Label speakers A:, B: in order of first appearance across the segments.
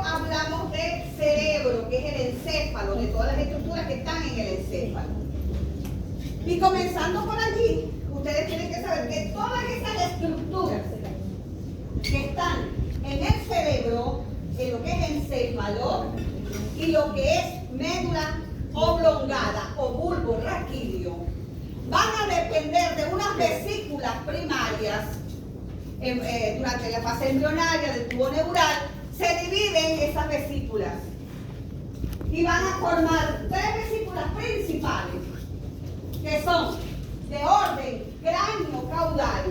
A: hablamos de cerebro, que es el encéfalo, de todas las estructuras que están en el encéfalo. Y comenzando por allí, ustedes tienen que saber que todas esas estructuras que están en el cerebro, en lo que es encéfalo y lo que es médula oblongada o bulbo raquídeo, van a depender de unas vesículas primarias. Durante la fase embrionaria del tubo neural se dividen esas vesículas y van a formar tres vesículas principales que son de orden cráneo-caudal,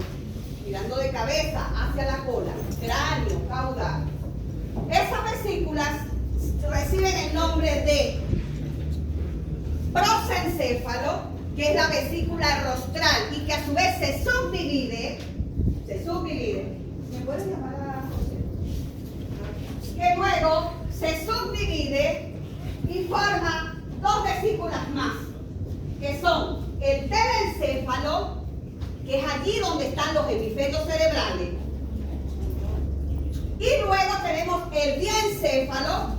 A: mirando de cabeza hacia la cola, cráneo-caudal. Esas vesículas reciben el nombre de prosencéfalo, que es la vesícula rostral y que a su vez se subdivide. ¿Me puedes llamar a José? Que luego se subdivide y forma dos vesículas más, que son el telencéfalo, que es allí donde están los hemisferios cerebrales, y luego tenemos el diencéfalo,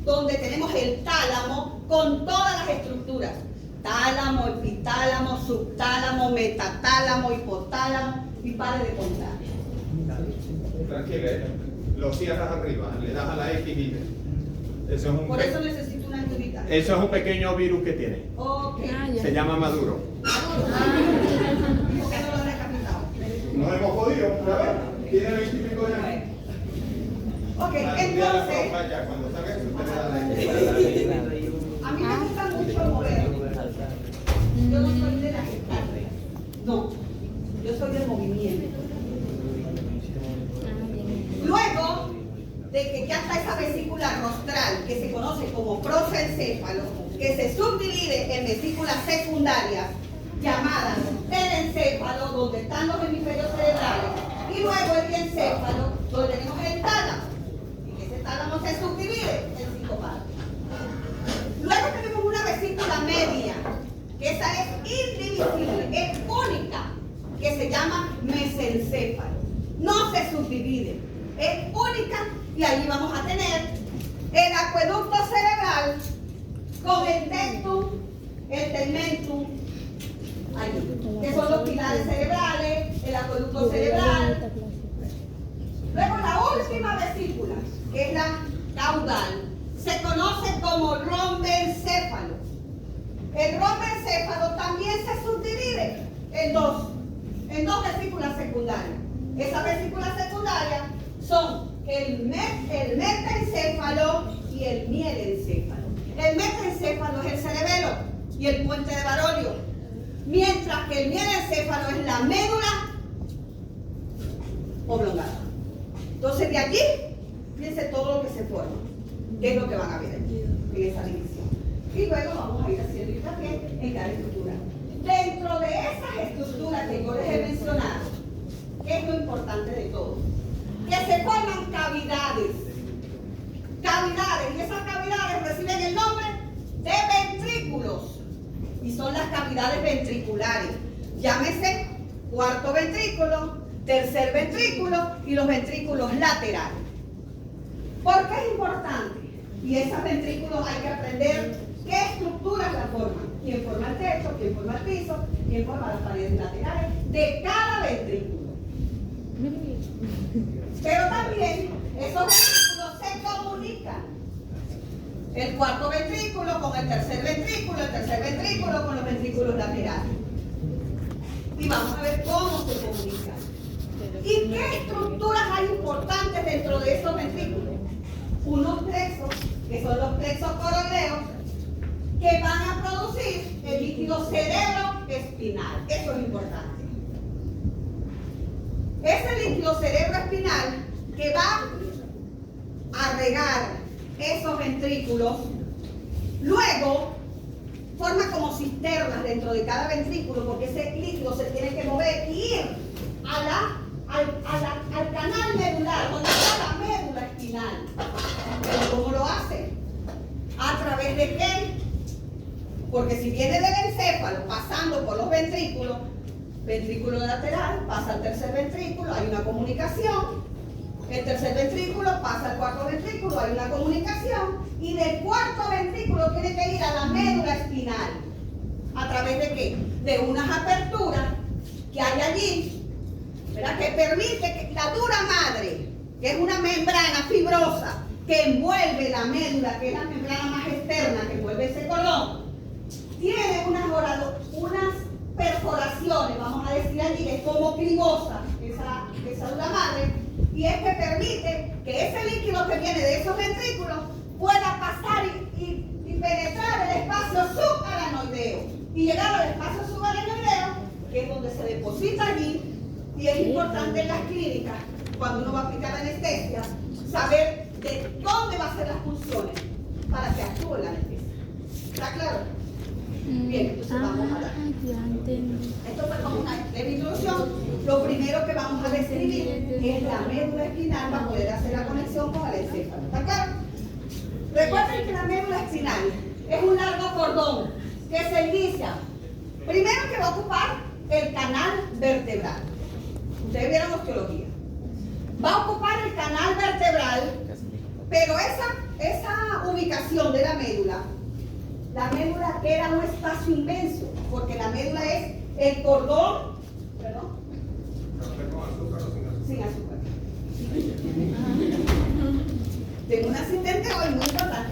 A: donde tenemos el tálamo con todas las estructuras: tálamo, epitálamo, subtálamo, metatálamo, hipotálamo, y pare de contar.
B: Tranquila, lo cierras arriba, le das a la X y
A: por eso necesito una ayudita.
B: Eso es un pequeño virus que tiene.
A: Okay.
B: Se llama Maduro.
A: ¿Por qué no lo has decapitado?
B: Nos hemos jodido, a ver, tiene 20 y pico de años.
A: Ok, entonces,
B: Cuando salga eso, usted le da la X.
A: a mí me gusta mucho mover. Yo no soy de las escaleras. No, yo soy del movimiento. Luego de que ya está esa vesícula rostral, que se conoce como prosencéfalo, que se subdivide en vesículas secundarias llamadas telencéfalo, donde están los hemisferios cerebrales, y luego el diencéfalo, donde tenemos el tálamo, y que ese tálamo se subdivide en 5 partes. Luego tenemos una vesícula media, que esa es indivisible, es única, que se llama mesencéfalo. No se subdivide, es única, y allí vamos a tener el acueducto cerebral con el tectum, el tegmentum, allí, que son los pilares cerebrales, el acueducto cerebral. Luego la última vesícula, que es la caudal, se conoce como rombencéfalo. El rombencéfalo también se subdivide en dos vesículas secundarias. Esas vesículas secundarias son el metencéfalo y el mielencéfalo. El metencéfalo es el cerebelo y el puente de Barolio, mientras que el mielencéfalo es la médula oblongada. Entonces de allí, fíjense todo lo que se forma, que es lo que van a ver aquí, en esa división. Y luego vamos a ir haciendo hincapié en cada estructura. Dentro de esas estructuras que yo les he mencionado, ¿qué es lo importante de todo? Que se forman cavidades. Cavidades, y esas cavidades reciben el nombre de ventrículos. Y son las cavidades ventriculares. Llámese cuarto ventrículo, tercer ventrículo y los ventrículos laterales. ¿Por qué es importante? Y esos ventrículos hay que aprender qué estructuras la forman. ¿Quién forma el techo? ¿Quién forma el piso? ¿Quién forma las paredes laterales de cada ventrículo? Pero también esos ventrículos se comunican. El cuarto ventrículo con el tercer ventrículo con los ventrículos laterales. Y vamos a ver cómo se comunican. ¿Y qué estructuras hay importantes dentro de esos ventrículos? Unos plexos, que son los plexos coroideos, que van a producir el líquido cerebroespinal. Eso es importante. Ese líquido cerebroespinal que va a regar esos ventrículos, luego forma como cisternas dentro de cada ventrículo, porque ese líquido se tiene que mover y ir al canal medular, donde está la médula espinal. ¿Pero cómo lo hace? ¿A través de qué? Porque si viene del encéfalo pasando por los ventrículos, ventrículo lateral pasa al tercer ventrículo, hay una comunicación. El tercer ventrículo pasa al cuarto ventrículo, hay una comunicación, y del cuarto ventrículo tiene que ir a la médula espinal. ¿A través de qué? De unas aperturas que hay allí, ¿verdad? Que permite que la dura madre, que es una membrana fibrosa que envuelve la médula, que es la membrana más externa que envuelve ese cordón, tiene unas perforaciones, vamos a decir allí, es como clivosa esa dura madre, y es que permite que ese líquido que viene de esos ventrículos pueda pasar y penetrar el espacio subaranoideo y llegar al espacio subaranoideo, que es donde se deposita allí. Y es importante en las clínicas, cuando uno va a aplicar anestesia, saber de dónde va a ser las funciones para que actúe la anestesia. ¿Está claro? Bien, entonces vamos a dar. Esto fue como una leve introducción. Lo primero que vamos a describir es la médula espinal para poder hacer la conexión con el encéfalo. ¿Está claro? Recuerden que la médula espinal es un largo cordón que se inicia. Primero que va a ocupar el canal vertebral. Ustedes vieron osteología. Va a ocupar el canal vertebral, pero esa ubicación de la médula era un espacio inmenso, porque la médula es el cordón, perdón, sin azúcar. Tengo un asistente hoy muy importante.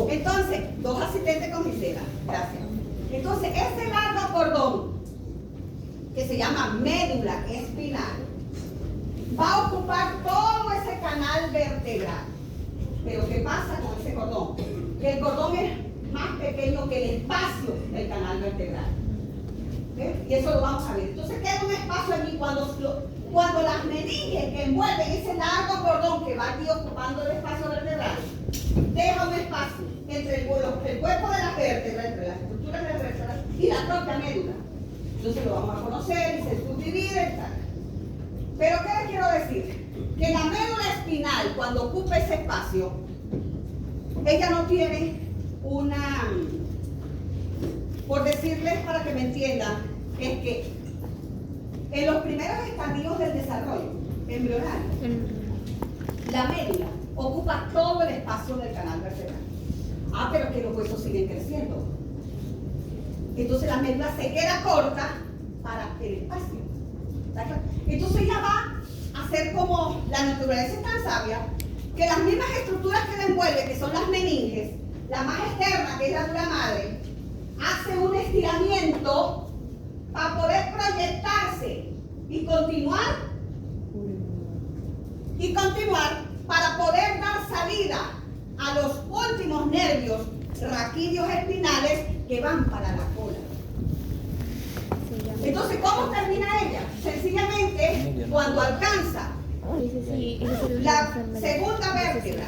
A: Entonces, 2 asistentes con mi cera. Gracias. Entonces, ese largo cordón, que se llama médula espinal, va a ocupar todo ese canal vertebral. Pero ¿qué pasa con ese cordón? Que el cordón es más pequeño que el espacio del canal vertebral. ¿Okay? Y eso lo vamos a ver. Entonces queda un espacio allí cuando las meninges que envuelven ese largo cordón que va aquí ocupando el espacio vertebral, deja un espacio entre el cuerpo de las vértebras, entre las estructuras de las vértebras y la propia médula. Entonces lo vamos a conocer y se subdivide y tal. Pero ¿qué les quiero decir? Que la médula espinal, cuando ocupa ese espacio, ella no tiene por decirles para que me entiendan, es que en los primeros estadios del desarrollo embrionario, la médula ocupa todo el espacio del canal vertebral. Pero que los huesos siguen creciendo. Entonces la médula se queda corta para el espacio. Entonces ella va a ser como la naturaleza es tan sabia que las mismas estructuras que la envuelven, que son las meninges, la más externa, que es la dura madre, hace un estiramiento para poder proyectarse y continuar para poder dar salida a los últimos nervios raquídeos espinales que van para la cola. Entonces, ¿cómo termina ella? Sencillamente, cuando alcanza la segunda vértebra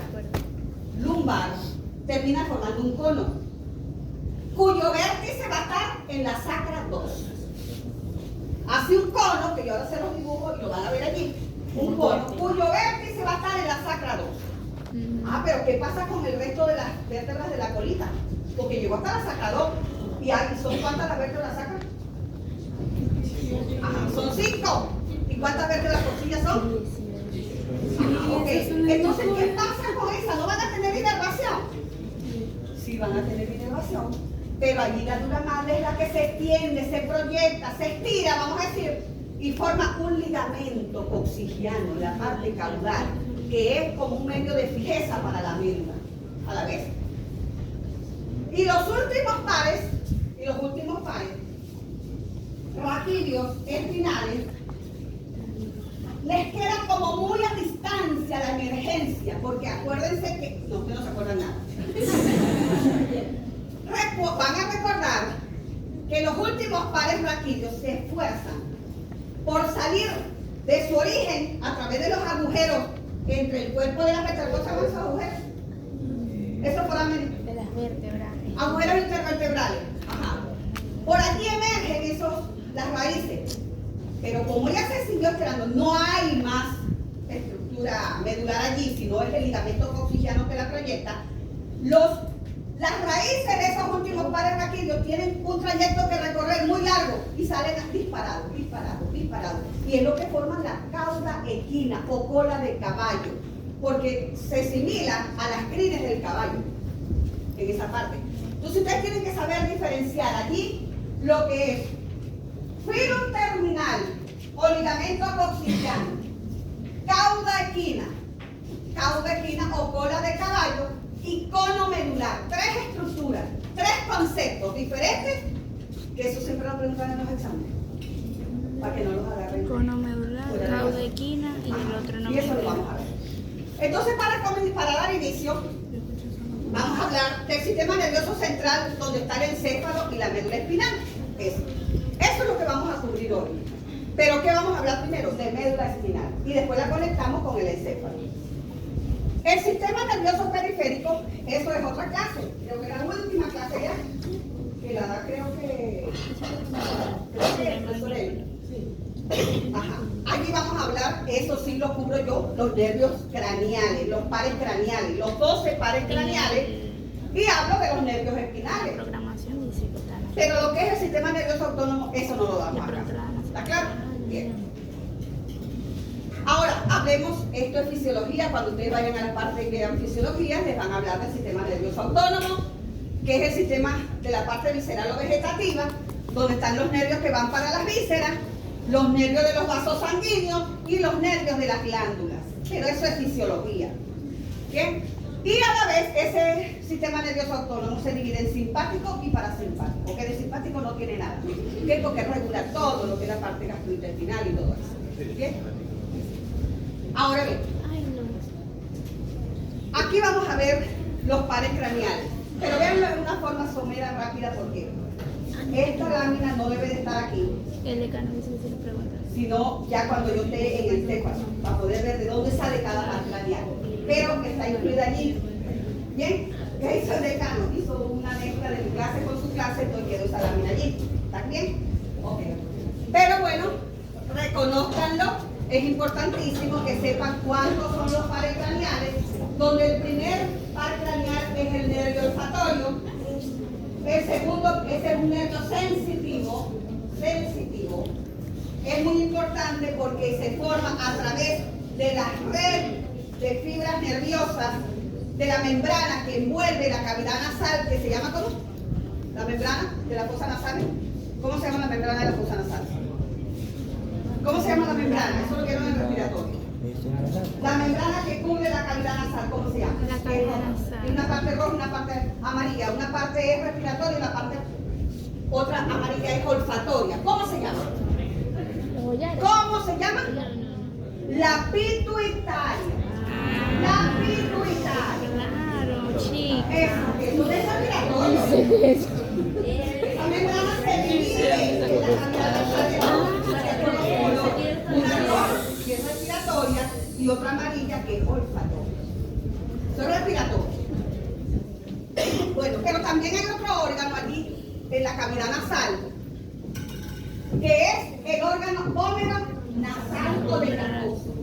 A: lumbar, termina formando un cono, cuyo vértice va a estar en la sacra 2. Hace un cono, que yo ahora se los dibujo y lo van a ver allí, un cono, cuyo vértice va a estar en la sacra 2. Pero ¿qué pasa con el resto de las vértebras de la colita? Porque llegó hasta la sacra 2. ¿Y son cuántas las vértebras de la sacra? Son 5. ¿Y cuántas vértebras coxillas son? Entonces, ¿qué pasa con esa? ¿No van a tener inervación? Sí, van a tener inervación, pero allí la dura madre es la que se extiende, se proyecta, se estira, vamos a decir, y forma un ligamento coxigiano en la parte caudal, que es como un medio de fijeza para la médula, a la vez. Y los últimos pares, raquídeos espinales, les queda como muy a distancia la emergencia, porque acuérdense que, no, ustedes no se acuerdan nada. Van a recordar que los últimos pares raquídeos se esfuerzan por salir de su origen a través de los agujeros entre el cuerpo de las vértebras. ¿Cómo se llaman esos agujeros? Eso por de las vértebras. Agujeros intervertebrales. Por allí emergen las raíces. Pero como ya se siguió esperando, no hay más estructura medular allí, sino es el ligamento coxigiano que la proyecta. Las raíces de esos últimos pares raquídeos tienen un trayecto que recorrer muy largo y salen disparados. Y es lo que forman la cauda equina o cola de caballo. porque se asimila a las crines del caballo, en esa parte. Entonces ustedes tienen que saber diferenciar allí lo que es filum terminal o ligamento coxiliano, cauda equina o cola de caballo y cono medular. Tres estructuras, tres conceptos diferentes, que eso siempre lo preguntan en los exámenes, para que no los agarren.
C: Cono medular, cauda equina y el otro no.
A: Y eso lo vamos a ver. Entonces, para dar inicio, vamos a hablar del sistema nervioso central, donde está el encéfalo y la médula espinal. Eso es lo que vamos a cubrir hoy. Pero ¿qué vamos a hablar primero? De médula espinal. Y después la conectamos con el encéfalo. El sistema nervioso periférico, eso es otra clase. Creo que la última clase ya, que la da creo que el profesor Eli. Ajá. Aquí vamos a hablar, eso sí lo cubro yo, los nervios craneales, los pares craneales, los 12 pares craneales, y hablo de los nervios espinales.
C: Programación dice que está.
A: Pero lo que es el sistema nervioso autónomo, eso no lo damos acá. ¿Está claro? Bien. Ahora, hablemos, esto es fisiología, cuando ustedes vayan a la parte que vean fisiología, les van a hablar del sistema nervioso autónomo, que es el sistema de la parte visceral o vegetativa, donde están los nervios que van para las vísceras, los nervios de los vasos sanguíneos y los nervios de las glándulas. Pero eso es fisiología. ¿Bien? Y a la vez, ese sistema nervioso autónomo se divide en simpático y parasimpático, porque el simpático no tiene nada, ¿bien? Porque regula todo lo que es la parte gastrointestinal y todo eso. ¿Bien? Ahora bien, aquí vamos a ver los pares craneales, pero véanlo de una forma somera, rápida, porque esta lámina no debe de estar aquí,
C: El decano dice que se le pregunta.
A: sino ya cuando yo esté en el encéfalo, para poder ver de dónde sale cada par craneal, pero que está incluida allí. ¿Bien? ¿Qué hizo el decano? Hizo una mezcla de mi clase con su clase, entonces quedó esa lámina allí. ¿Están bien? Ok. Pero bueno, reconózcanlo. Es importantísimo que sepan cuántos son los pares craneales, donde el primer par craneal es el nervio olfatorio, el segundo es un nervio sensitivo, es muy importante porque se forma a través de la red de fibras nerviosas de la membrana que envuelve la cavidad nasal, que se llama ¿cómo? La membrana de la fosa nasal. ¿Cómo se llama la membrana de la fosa nasal? ¿Cómo se llama la membrana? Eso lo vieron en el respiratorio. La membrana que cubre la cavidad nasal, ¿cómo se llama?
C: La cavidad nasal.
A: Tiene una parte roja y una parte amarilla. Una parte es respiratoria y la parte otra amarilla es olfatoria. ¿Cómo se llama? ¿Cómo se llama? La pituitaria. La pituitaria.
C: Claro, chica.
A: Eso es respiratorio. Esa membrana se divide en la cavidad nasal. Una roja, que es respiratoria, y otra amarilla, que es olfatoria. Eso es respiratorio. Bueno, pero también hay otro órgano allí, en la cavidad nasal, que es el órgano ómero nasal collecatoso.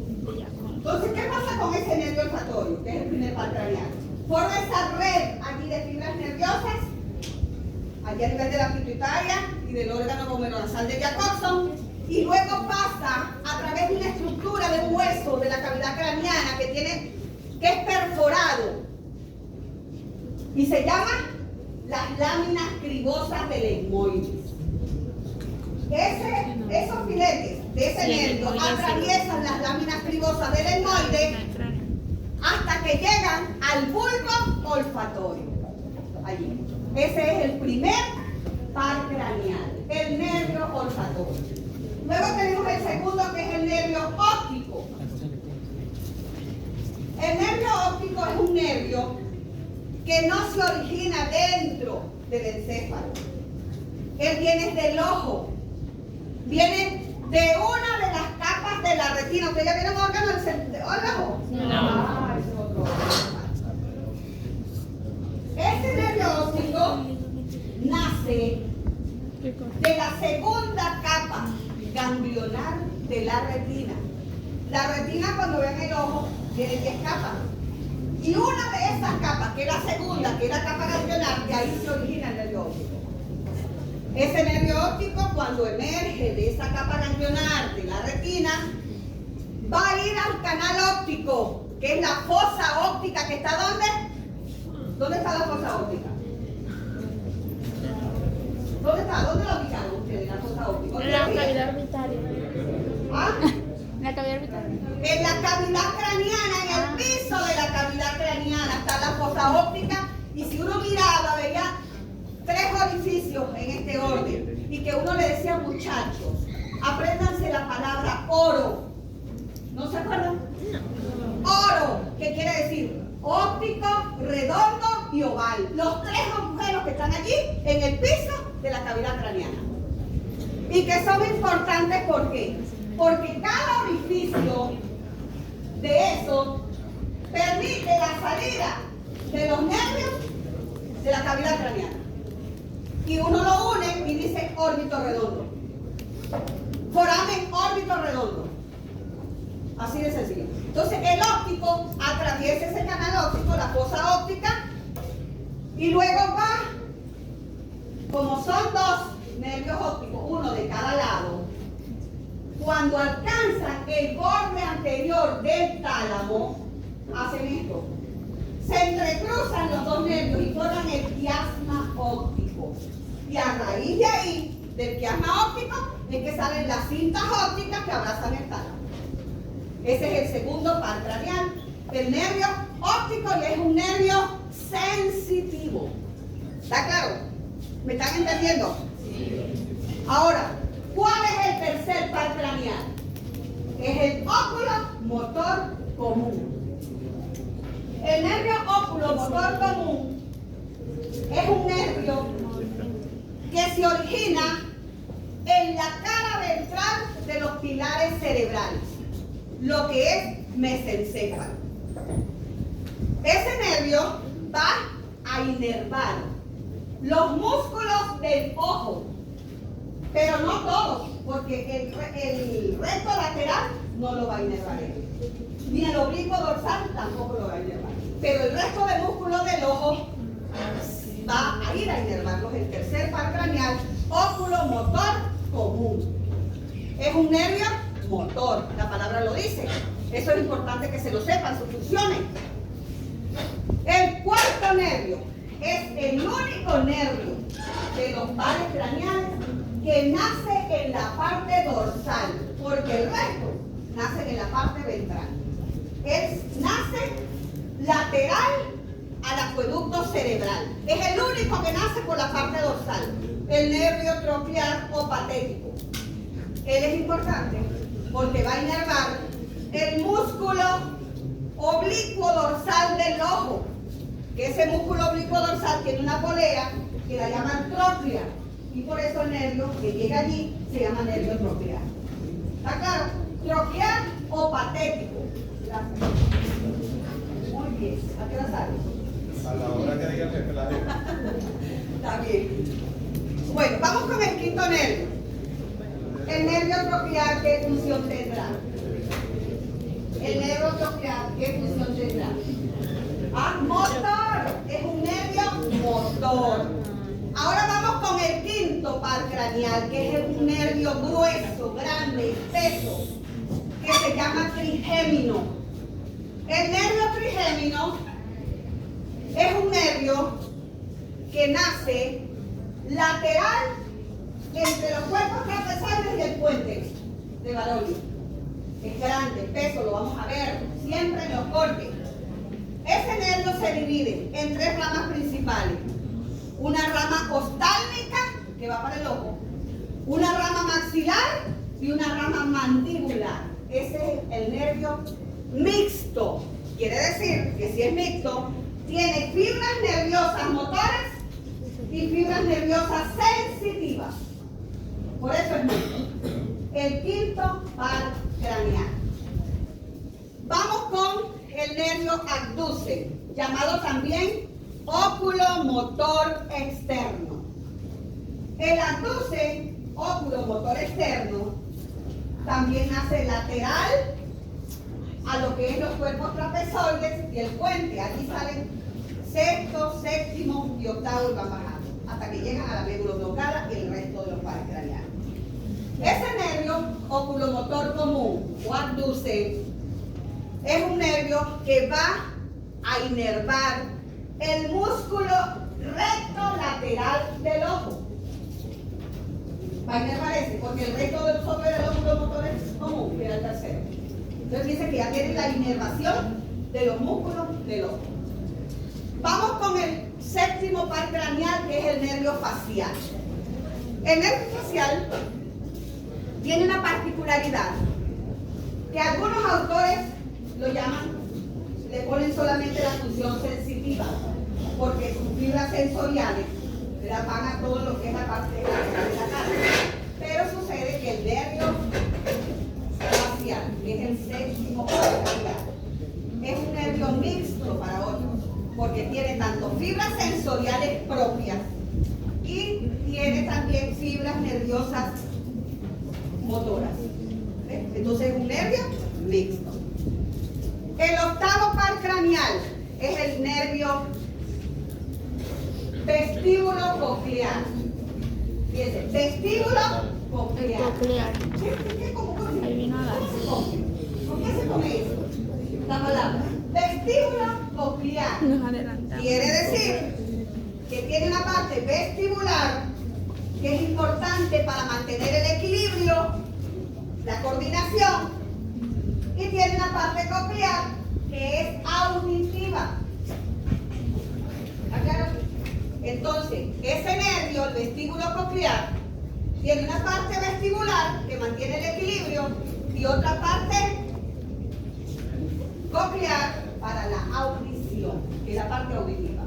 A: Entonces, ¿qué pasa con ese nervio olfatorio, que es el primer par craneal? Forma esa red allí de fibras nerviosas, allí a nivel de la pituitaria y del órgano ómero nasal de Jacobson, y luego pasa a través de una estructura de un hueso de la cavidad craneana que es perforado y se llama las láminas cribosas del etmoides. Esos filetes de ese nervio atraviesan las láminas cribosas del etmoides hasta que llegan al bulbo olfatorio. Allí. Ese es el primer par craneal, el nervio olfatorio. Luego tenemos el segundo, que es el nervio óptico. El nervio óptico es un nervio que no se origina dentro del encéfalo. Él viene del ojo. Viene de una de las capas de la retina. ¿Ustedes ya vieron órgano del ojo? No. Es otro órgano. Ese nervio óptico nace de la segunda capa ganglionar de la retina. La retina, cuando ven el ojo, tiene 10 capas. Y una de esas capas, que es la segunda, que es la capa ganglionar, de ahí se origina el nervio óptico. Ese nervio óptico, cuando emerge de esa capa ganglionar de la retina, va a ir al canal óptico, que es la fosa óptica que está ¿dónde? ¿Dónde está la fosa óptica? ¿Dónde está? ¿Dónde la ubicaron ustedes, la fosa óptica?
C: En la cavidad orbitaria.
A: ¿Ah?
C: En la cavidad orbitaria.
A: En la cavidad craneana, en el piso de la cavidad craneana está la fosa óptica, y si uno miraba veía 3 orificios en este orden, y que uno le decía, muchachos, apréndanse la palabra oro. ¿No se acuerdan? Oro, ¿qué quiere decir? Óptico, redondo y oval. Los 3 agujeros que están allí en el piso de la cavidad craneana. Y que son importantes, ¿por qué? Porque cada orificio de eso permite la salida de los nervios de la cavidad craneana. Y uno lo une y dice órbito redondo. Foramen órbito redondo. Así de sencillo. Entonces el óptico atraviesa ese canal óptico, la fosa óptica, y luego va, como son 2 nervios ópticos, uno de cada lado, cuando alcanzan el borde anterior del tálamo, hacen esto. Se entrecruzan los 2 nervios y forman el quiasma óptico. Y a raíz de ahí, del quiasma óptico, es que salen las cintas ópticas que abrazan el tálamo. Ese es el segundo par craneal, el nervio óptico, y es un nervio sensitivo. ¿Está claro? ¿Me están entendiendo? Sí. Ahora, ¿cuál es el tercer par craneal? Es el óculo motor común. El nervio óculo motor común es un nervio que se origina en la cara ventral de los pilares cerebrales, lo que es mesencéfalo. Ese nervio va a inervar los músculos del ojo, pero no todos, porque el recto lateral no lo va a inervar él, ni el oblicuo dorsal tampoco lo va a inervar, pero el resto de músculos del ojo va a ir a inervarlos. El tercer par craneal, óculo motor común, es un nervio motor, la palabra lo dice. Eso es importante que se lo sepan, sus funciones. El cuarto nervio es el único nervio de los pares craneales que nace en la parte dorsal, porque el resto nace en la parte ventral. Él nace lateral al acueducto cerebral. Es el único que nace por la parte dorsal, el nervio troquial o patético. Él es importante porque va a inervar el músculo oblicuo dorsal del ojo, que ese músculo oblicuo dorsal tiene una polea que la llaman tróclea, y por eso el nervio que llega allí se llama nervio troquial. ¿Está claro? Troquial o patético. Gracias. Muy bien. ¿A qué hora sale?
B: A la hora que diga que la gente.
A: Está bien. Bueno, vamos con el quinto nervio. El nervio troquial, ¿qué función tendrá? El nervio troquial, ¿qué función tendrá? Ah, motor. Es un nervio motor. Ahora vamos con el quinto par craneal, que es un nervio grueso, grande, espeso, que se llama trigémino. El nervio trigémino es un nervio que nace lateral entre los cuerpos trapezales y el puente de Barolio. Es grande, espeso, lo vamos a ver siempre en los cortes. Ese nervio se divide en 3 ramas principales. Una rama oftálmica, que va para el ojo, una rama maxilar y una rama mandibular. Ese es el nervio mixto. Quiere decir que si es mixto, tiene fibras nerviosas motores y fibras nerviosas sensitivas. Por eso es mixto. El quinto par craneal. Vamos con el nervio abducen, llamado también óculo motor externo. El abducen, óculo motor externo, también nace lateral a lo que es los cuerpos trapezoides y el puente. Allí salen sexto, séptimo y octavo y van bajando hasta que llegan a la médula oblongada y el resto de los pares craneales. Ese nervio oculomotor común o abducen es un nervio que va a inervar el músculo recto lateral del ojo. Va a inervar ese, porque el resto de los otros era el óvulo motor común, que era el tercero. Entonces dice que ya tiene la inervación de los músculos del ojo. Vamos con el séptimo par craneal, que es el nervio facial. El nervio facial tiene una particularidad que algunos autores lo llaman, le ponen solamente la función sensitiva, porque sus fibras sensoriales van a todo lo que es la parte de la cara. Pero sucede que el nervio facial, que es el séptimo par craneal, es un nervio mixto para otros, porque tiene tanto fibras sensoriales propias y tiene también fibras nerviosas motoras. ¿Ves? Entonces es un nervio mixto. El octavo par craneal es el nervio vestíbulo coclear. Fíjense, vestíbulo coclear.
C: Coclear.
A: ¿Cómo come?
C: Ahí vino a dar.
A: ¿Con qué se come eso? La palabra vestíbulo coclear.
C: Nos adelantamos.
A: Quiere decir que tiene una parte vestibular que es importante para mantener el equilibrio, la coordinación, y tiene una parte coclear que es auditiva. ¿Está claro? Entonces, ese nervio, el vestíbulo coclear, tiene una parte vestibular que mantiene el equilibrio y otra parte coclear para la audición, que es la parte auditiva.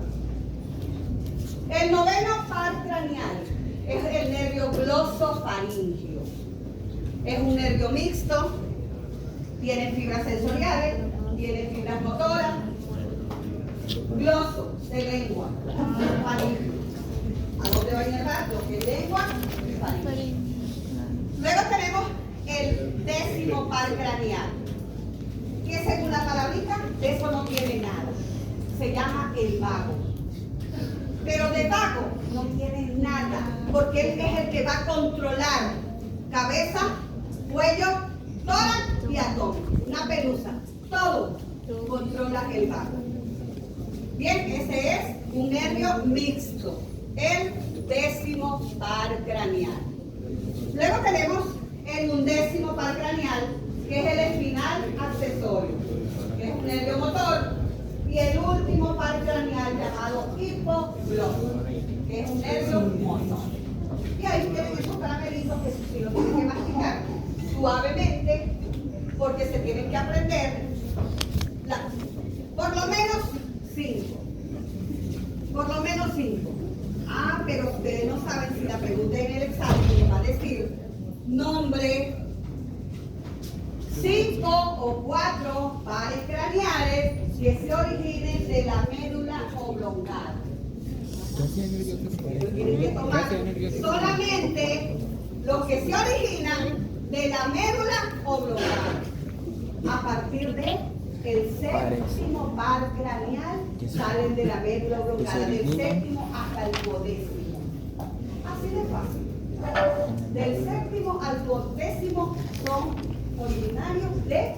A: El noveno par craneal es el nervio glosofaringio. Es un nervio mixto, tiene fibras sensoriales, tiene fibras motoras, gloso de lengua, faringio. ¿A dónde va a inervar? Lo que es lengua y faringio. Luego tenemos el décimo par craneal, que según la palabrita, de eso no tiene nada. Se llama el vago. Pero de vago no tiene nada, porque él es el que va a controlar cabeza, cuello, tórax y abdomen. Una pelusa. Todo controla el vago. Bien, ese es un nervio mixto, el décimo par craneal. Luego tenemos el undécimo par craneal, que es el espinal accesorio, que es un nervio motor. Y el último par craneal llamado hipogloso, que es un nervio motor. Y ahí tienen esos caramelitos que si lo tienen que masticar suavemente, porque se tienen que aprender por lo menos 5. Por lo menos 5. Ah, pero ustedes no saben si la pregunta en el examen les va a decir nombre 5 o 4 pares craneales que se originen de la médula oblongada. Tienen que tomar solamente los que se originan de la médula oblongada. A partir de el séptimo par craneal salen de la médula oblongada, del séptimo hasta el duodécimo. Así de fácil. Del séptimo al duodécimo son originarios de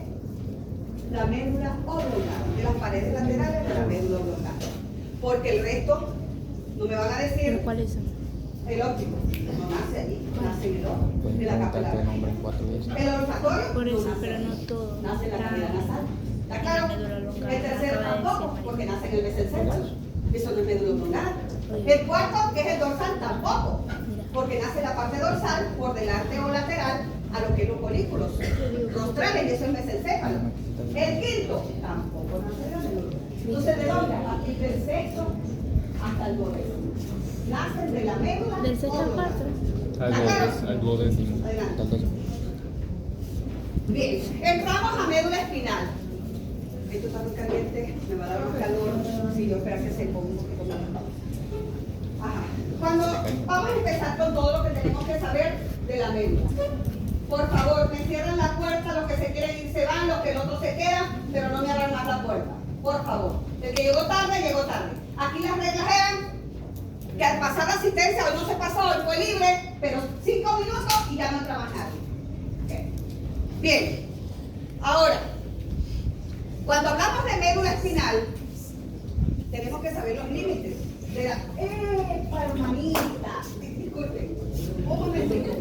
A: la médula oblongada, de las paredes laterales de la médula oblongada. Porque el resto, no me van a decir,
C: ¿Cuáles son?
A: el óptico no nace allí, nace en el ojo, de la capa labial. El olfatorio
C: Por eso,
A: no nace
C: pero
A: allí,
C: no todo.
A: nace en la cavidad nasal. ¿Está claro?
C: La médula oblongada,
A: El tercero
C: la
A: tampoco,
C: cavidad
A: porque nace en el mesencéfalo. Eso no es médula oblongada. El cuarto, que es el dorsal, tampoco, porque nace la parte dorsal por delante o lateral a lo que es los folículos rostrales, y eso es mesencéfalo. El quinto, tampoco nace en la médula. Entonces, ¿de dónde? A partir del sexto hasta el duodécimo. Nacen de la médula
C: Del sexto al
A: oblongada.
C: cuarto.
D: Al duodécimo.
A: Adelante. Bien, entramos a médula espinal. Esto está muy caliente, me va a dar un calor si yo espero que se ponga un poquito más. Ajá. Cuando vamos a empezar con todo lo que tenemos que saber de la médula. Por favor, me cierran la puerta, los que se quieren ir se van, los que no se quedan, pero no me abran más la puerta. Por favor. El que llegó tarde, llegó tarde. Aquí las reglas eran que al pasar la asistencia, hoy no se pasó, hoy fue libre, pero 5 minutos y ya no entra más nadie. Okay. Bien, ahora, Cuando hablamos de médula espinal, tenemos que saber los límites de la... ¡Epa, hermanita! Disculpen, un momentito.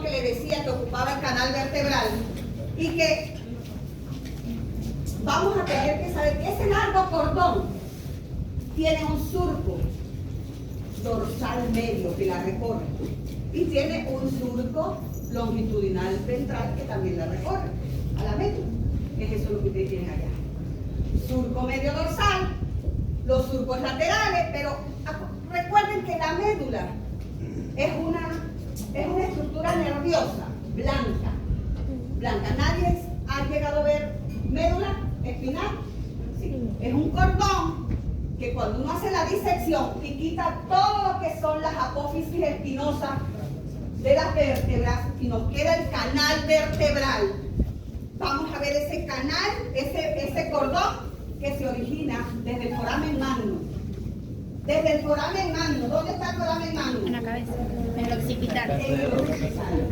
A: Que le decía que ocupaba el canal vertebral y que vamos a tener que saber que ese largo cordón tiene un surco dorsal medio que la recorre y tiene un surco longitudinal ventral que también la recorre a la médula. Es eso lo que ustedes tienen allá. Surco medio dorsal, los surcos laterales, pero recuerden que la médula es una estructura nerviosa, blanca. ¿Nadie ha llegado a ver médula espinal? Sí. Es un cordón que cuando uno hace la disección y quita todo lo que son las apófisis espinosas de las vértebras y nos queda el canal vertebral, vamos a ver ese canal, ese cordón que se origina desde el foramen magno. Desde el foramen magno. ¿Dónde está el foramen magno?
D: En la cabeza, en el occipital.
A: En el occipital.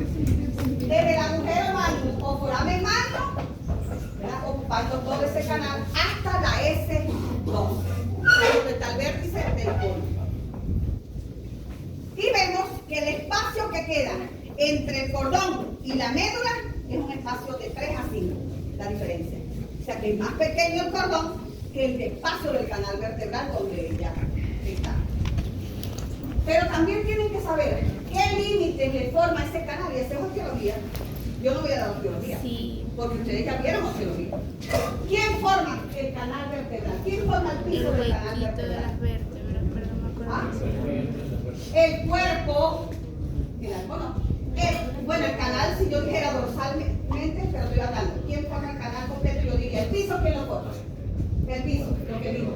A: Desde el agujero magno o foramen magno, ¿verdad? Ocupando todo ese canal hasta la S2, donde está el vértice del cono. Y vemos que el espacio que queda entre el cordón y la médula es un espacio de 3 a 5, la diferencia. O sea que es más pequeño el cordón que el espacio del canal vertebral donde ella está. Pero también tienen que saber qué límites le forma ese canal, y esa es osteología. Yo no voy a dar osteología,
D: Sí.
A: porque ustedes ya vieron osteología. ¿Quién forma el canal vertebral? ¿Quién forma el
D: El
A: piso del canal
D: huequito de
A: vertebral?
D: las vértebras, pero no me acuerdo.
A: Ah, el cuerpo, el algo no. Bueno, el canal, si yo dijera dorsalmente, pero estoy hablando. ¿Quién forma el canal completo? Yo diría, el piso, ¿quién lo forma? El piso, lo que digo.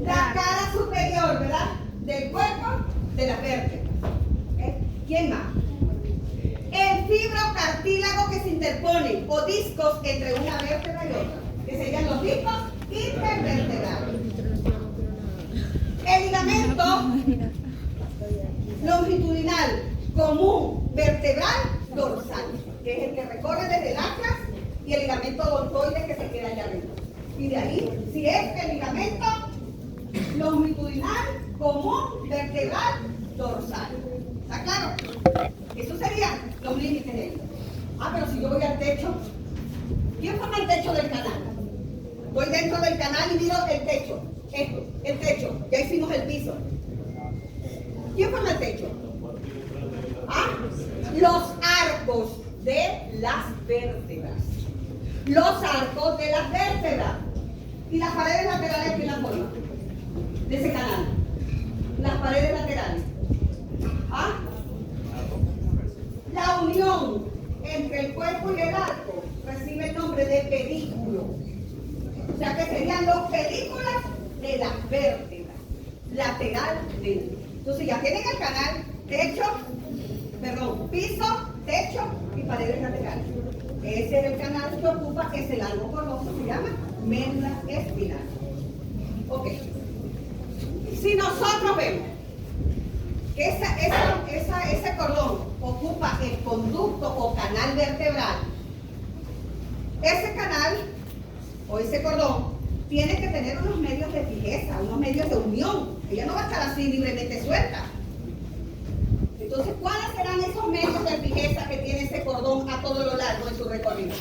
A: La cara superior, ¿verdad? Del cuerpo, de las vértebras. ¿Okay? ¿Quién más? El fibrocartílago que se interpone, o discos entre una vértebra y otra, que serían los discos intervertebrales. El ligamento longitudinal común vertebral dorsal, que es el que recorre desde el atlas, y el ligamento deltoide que se queda allá arriba. Y de ahí, si es el ligamento longitudinal común vertebral dorsal. ¿Está claro? Esos serían los límites de él. Ah, pero si yo voy al techo, ¿quién forma el techo del canal? Voy dentro del canal y miro el techo. Esto, el techo. Ya hicimos el piso. ¿Quién forma el techo? ¿Ah? Los arcos de las vértebras. Los arcos de las vértebras. Y las paredes laterales, ¿quién las forma? De ese canal. Las paredes laterales. ¿Ah? La unión entre el cuerpo y el arco recibe el nombre de pedículo. O sea que serían los pedículos de las vértebras, lateralmente. Entonces ya tienen el canal, piso, techo y paredes laterales. Ese es el canal que ocupa ese largo cordón que se llama médula espinal. Ok. Si nosotros vemos que ese cordón ocupa el conducto o canal vertebral, ese canal o ese cordón tiene que tener unos medios de fijeza, unos medios de unión. Ella no va a estar así libremente suelta. Entonces, ¿cuáles serán esos medios de fijeza que tiene ese cordón a todo lo largo de su recorrido?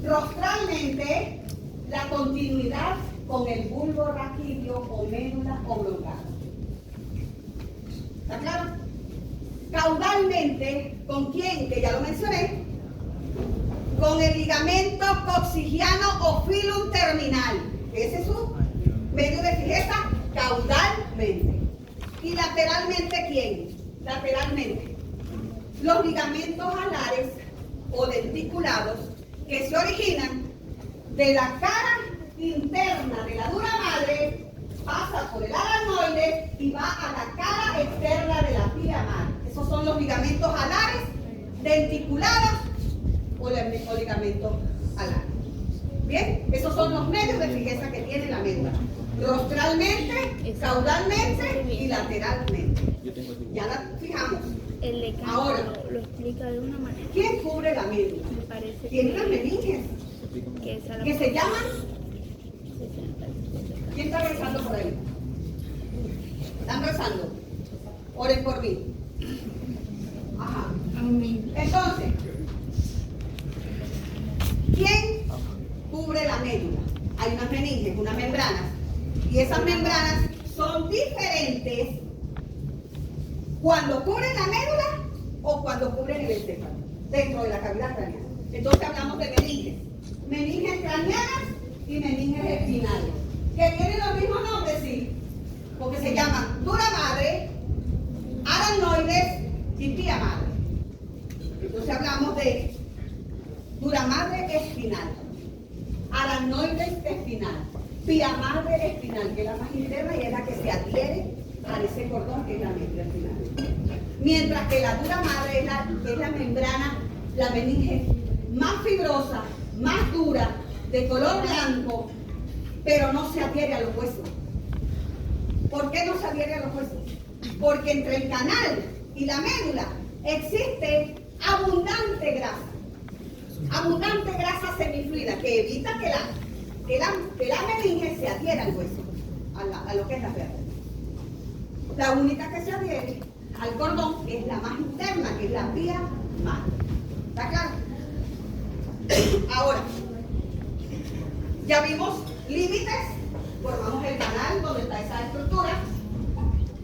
A: Rostralmente, la continuidad con el bulbo raquídeo o médula oblongada. ¿Está claro? Caudalmente, ¿con quién? Que ya lo mencioné. Con el ligamento coxigiano o filum terminal. Ese es su medio de fijeza caudalmente. ¿Y lateralmente quién? Lateralmente. Los ligamentos alares o denticulados que se originan de la cara interna de la dura madre, pasa por el aranoide y va a la cara externa de la pía madre. Esos son los ligamentos alares, denticulados o ligamentos alares. Bien, esos son los medios de fijeza que tiene la médula. rostralmente, caudalmente y lateralmente. Ya la fijamos.
D: El decano
A: Ahora.
D: lo explica de una manera.
A: ¿Quién cubre la médula?
D: Me parece
A: Tiene unas meninges
D: que esa la
A: que se llaman. ¿Quién está rezando por ahí? ¿Están rezando? Oren por mí. Ajá. Entonces, ¿quién cubre la médula? Hay unas meninges, unas membranas. Y esas membranas son diferentes cuando cubren la médula o cuando cubren el encéfalo, dentro de la cavidad craneana. Entonces hablamos de meninges. Meninges craneanas y meninges espinales. Que tienen los mismos nombres, sí. Porque se llaman dura madre, aracnoides y pía madre. Entonces hablamos de dura madre espinal, aracnoides espinal, pía madre espinal, que es la más interna y es la que se adhiere a ese cordón que es la médula espinal. Mientras que la dura madre es la membrana, la meninge más fibrosa, más dura, de color blanco, pero no se adhiere a los huesos. ¿Por qué no se adhiere a los huesos? Porque entre el canal y la médula existe abundante grasa semifluida que evita que la meninge se adhiera al hueso, a lo que es la vértebra. La única que se adhiere al cordón es la más interna, que es la pía madre. ¿Está claro? Ahora, ya vimos límites, formamos el canal donde está esa estructura,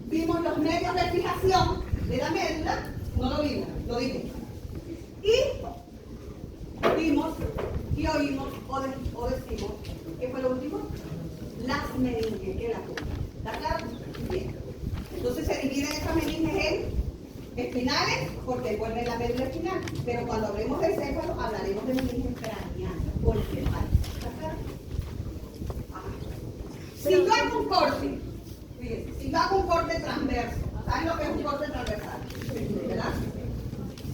A: vimos los medios de fijación de la médula, no lo vimos, lo dije. Y vimos y oímos o decimos, ¿qué fue lo último? Las meninges que la cubren. ¿Está claro? Bien. Entonces se dividen esas meninges en espinales, porque envuelven la médula espinal. Pero cuando hablemos del céfalo, hablaremos de meninges craneanas, porque ¿está claro? Si yo hago un corte, fíjense, si yo hago un corte transverso, ¿saben lo que es un corte transversal? ¿Verdad?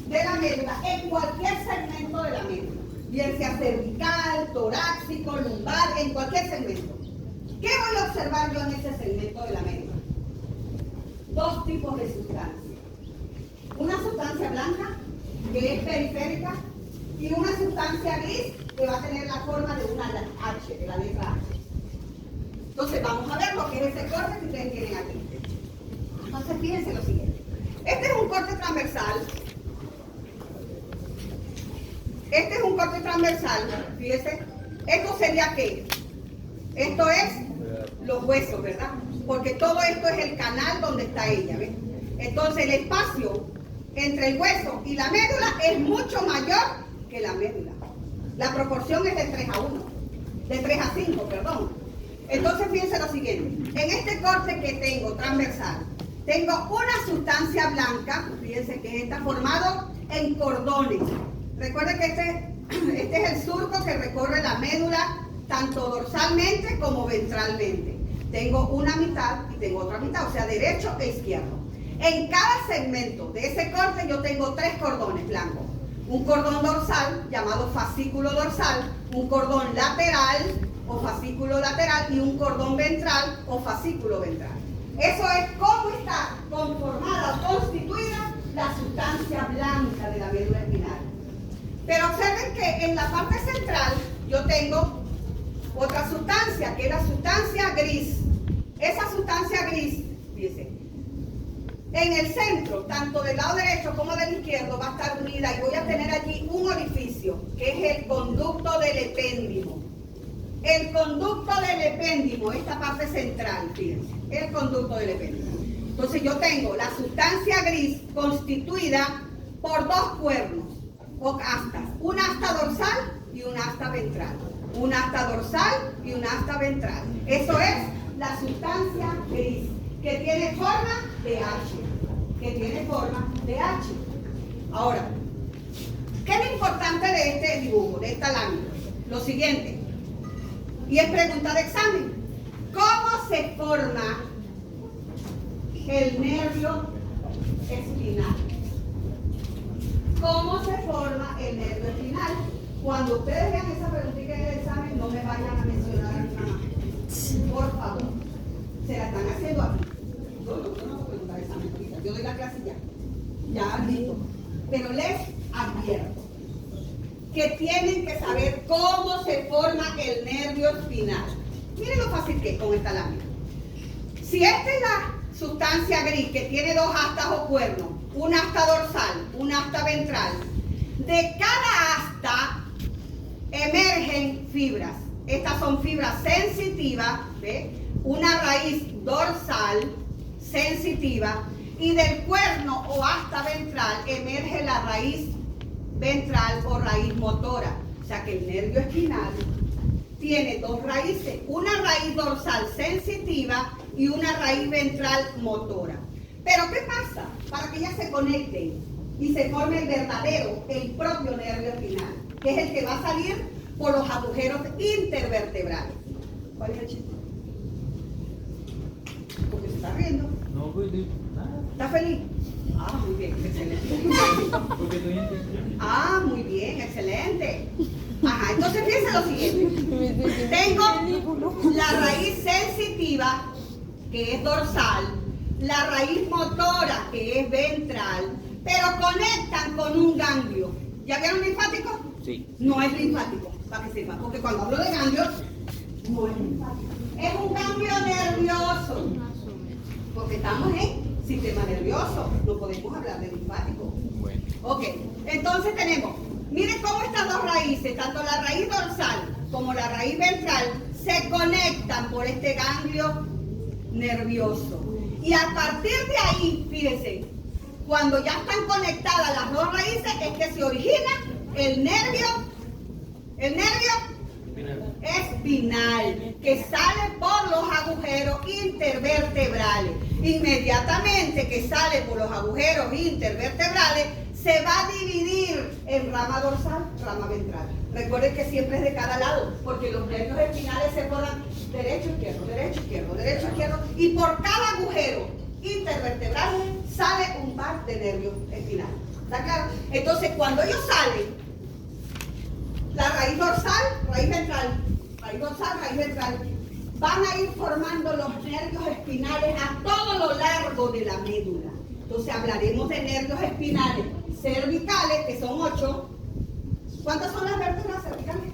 A: De la médula, en cualquier segmento de la médula, bien sea cervical, torácico, lumbar, en cualquier segmento. ¿Qué voy a observar yo en ese segmento de la médula? Dos tipos de sustancias. Una sustancia blanca, que es periférica, y una sustancia gris, que va a tener la forma de una H, de la letra H. Entonces vamos a ver lo que es ese corte que ustedes tienen aquí. Entonces fíjense lo siguiente. Este es un corte transversal. Este es un corte transversal, fíjense. ¿Esto sería qué? Esto es los huesos, ¿verdad? Porque todo esto es el canal donde está ella, ¿ven? Entonces el espacio entre el hueso y la médula es mucho mayor que la médula. La proporción es de 3 a 1. De 3 a 5, perdón. Entonces fíjense lo siguiente. En este corte que tengo transversal, tengo una sustancia blanca, fíjense que está formado en cordones. Recuerden que este es el surco que recorre la médula tanto dorsalmente como ventralmente. Tengo una mitad y tengo otra mitad, o sea, derecho e izquierdo. En cada segmento de ese corte yo tengo 3 cordones blancos. Un cordón dorsal llamado fascículo dorsal, un cordón lateral o fascículo lateral y un cordón ventral o fascículo ventral. Eso es cómo está conformada o constituida la sustancia blanca de la médula espinal. Pero observen que en la parte central yo tengo otra sustancia, que es la sustancia gris. Esa sustancia gris, fíjense, en el centro, tanto del lado derecho como del izquierdo, va a estar unida y voy a tener allí un orificio, que es el conducto del epéndimo. El conducto del epéndimo, esta parte central, fíjense, el conducto del epéndimo. Entonces yo tengo la sustancia gris constituida por 2 cuernos o astas, un asta dorsal y un asta ventral. Un asta dorsal y un asta ventral. Eso es la sustancia gris, que tiene forma de H. Que tiene forma de H. Ahora, ¿qué es lo importante de este dibujo, de esta lámina? Lo siguiente, y es pregunta de examen. ¿Cómo se forma el nervio espinal? ¿Cómo se forma el nervio espinal? Cuando ustedes vean esa preguntita en el examen, no me vayan a mencionar a mi mamá. Por favor. Se la están haciendo aquí. Yo no puedo preguntar esa mentira. Yo doy la clase ya. Ya, listo. Pero les advierto que tienen que saber cómo se forma el nervio espinal. Miren lo fácil que es con esta lámina. Si esta es la sustancia gris que tiene dos astas o cuernos, una asta dorsal, una asta ventral, de cada asta emergen fibras. Estas son fibras sensitivas, ¿ve? Una raíz dorsal sensitiva, y del cuerno o asta ventral emerge la raíz ventral o raíz motora. O sea que el nervio espinal tiene dos raíces, una raíz dorsal sensitiva y una raíz ventral motora. Pero ¿qué pasa? Para que ellas se conecten y se forme el verdadero, el propio nervio espinal, que es el que va a salir por los agujeros intervertebrales. ¿Cuál es el chiste? Porque se está riendo.
C: No, pues, nada.
A: ¿Está feliz? Ah, muy bien, excelente.
C: Porque estoy entendiendo.
A: Ah, muy bien, excelente. Ajá, entonces fíjense lo siguiente. Tengo la raíz sensitiva, que es dorsal, la raíz motora, que es ventral, pero conectan con un ganglio. ¿Ya vieron linfático?
C: Sí.
A: No es linfático, para que sepan, porque cuando hablo de ganglio, no es linfático. Es un ganglio nervioso, porque estamos en sistema nervioso, no podemos hablar de linfático.
C: Bueno.
A: Ok, entonces tenemos, miren cómo estas dos raíces, tanto la raíz dorsal como la raíz ventral, se conectan por este ganglio nervioso. Y a partir de ahí, fíjense, cuando ya están conectadas las dos raíces, es que se origina el nervio espinal, que sale por los agujeros intervertebrales. Inmediatamente que sale por los agujeros intervertebrales, se va a dividir en rama dorsal, rama ventral. Recuerden que siempre es de cada lado, porque los nervios espinales se forman derecho, izquierdo, derecho, izquierdo, derecho, izquierdo, y por cada agujero intervertebral sale un par de nervios espinales. ¿Está claro? Entonces, cuando ellos salen, la raíz dorsal, raíz ventral, raíz dorsal, raíz ventral, van a ir formando los nervios espinales a todo lo largo de la médula. Entonces hablaremos de nervios espinales cervicales, que son 8. ¿Cuántas son las vértebras cervicales?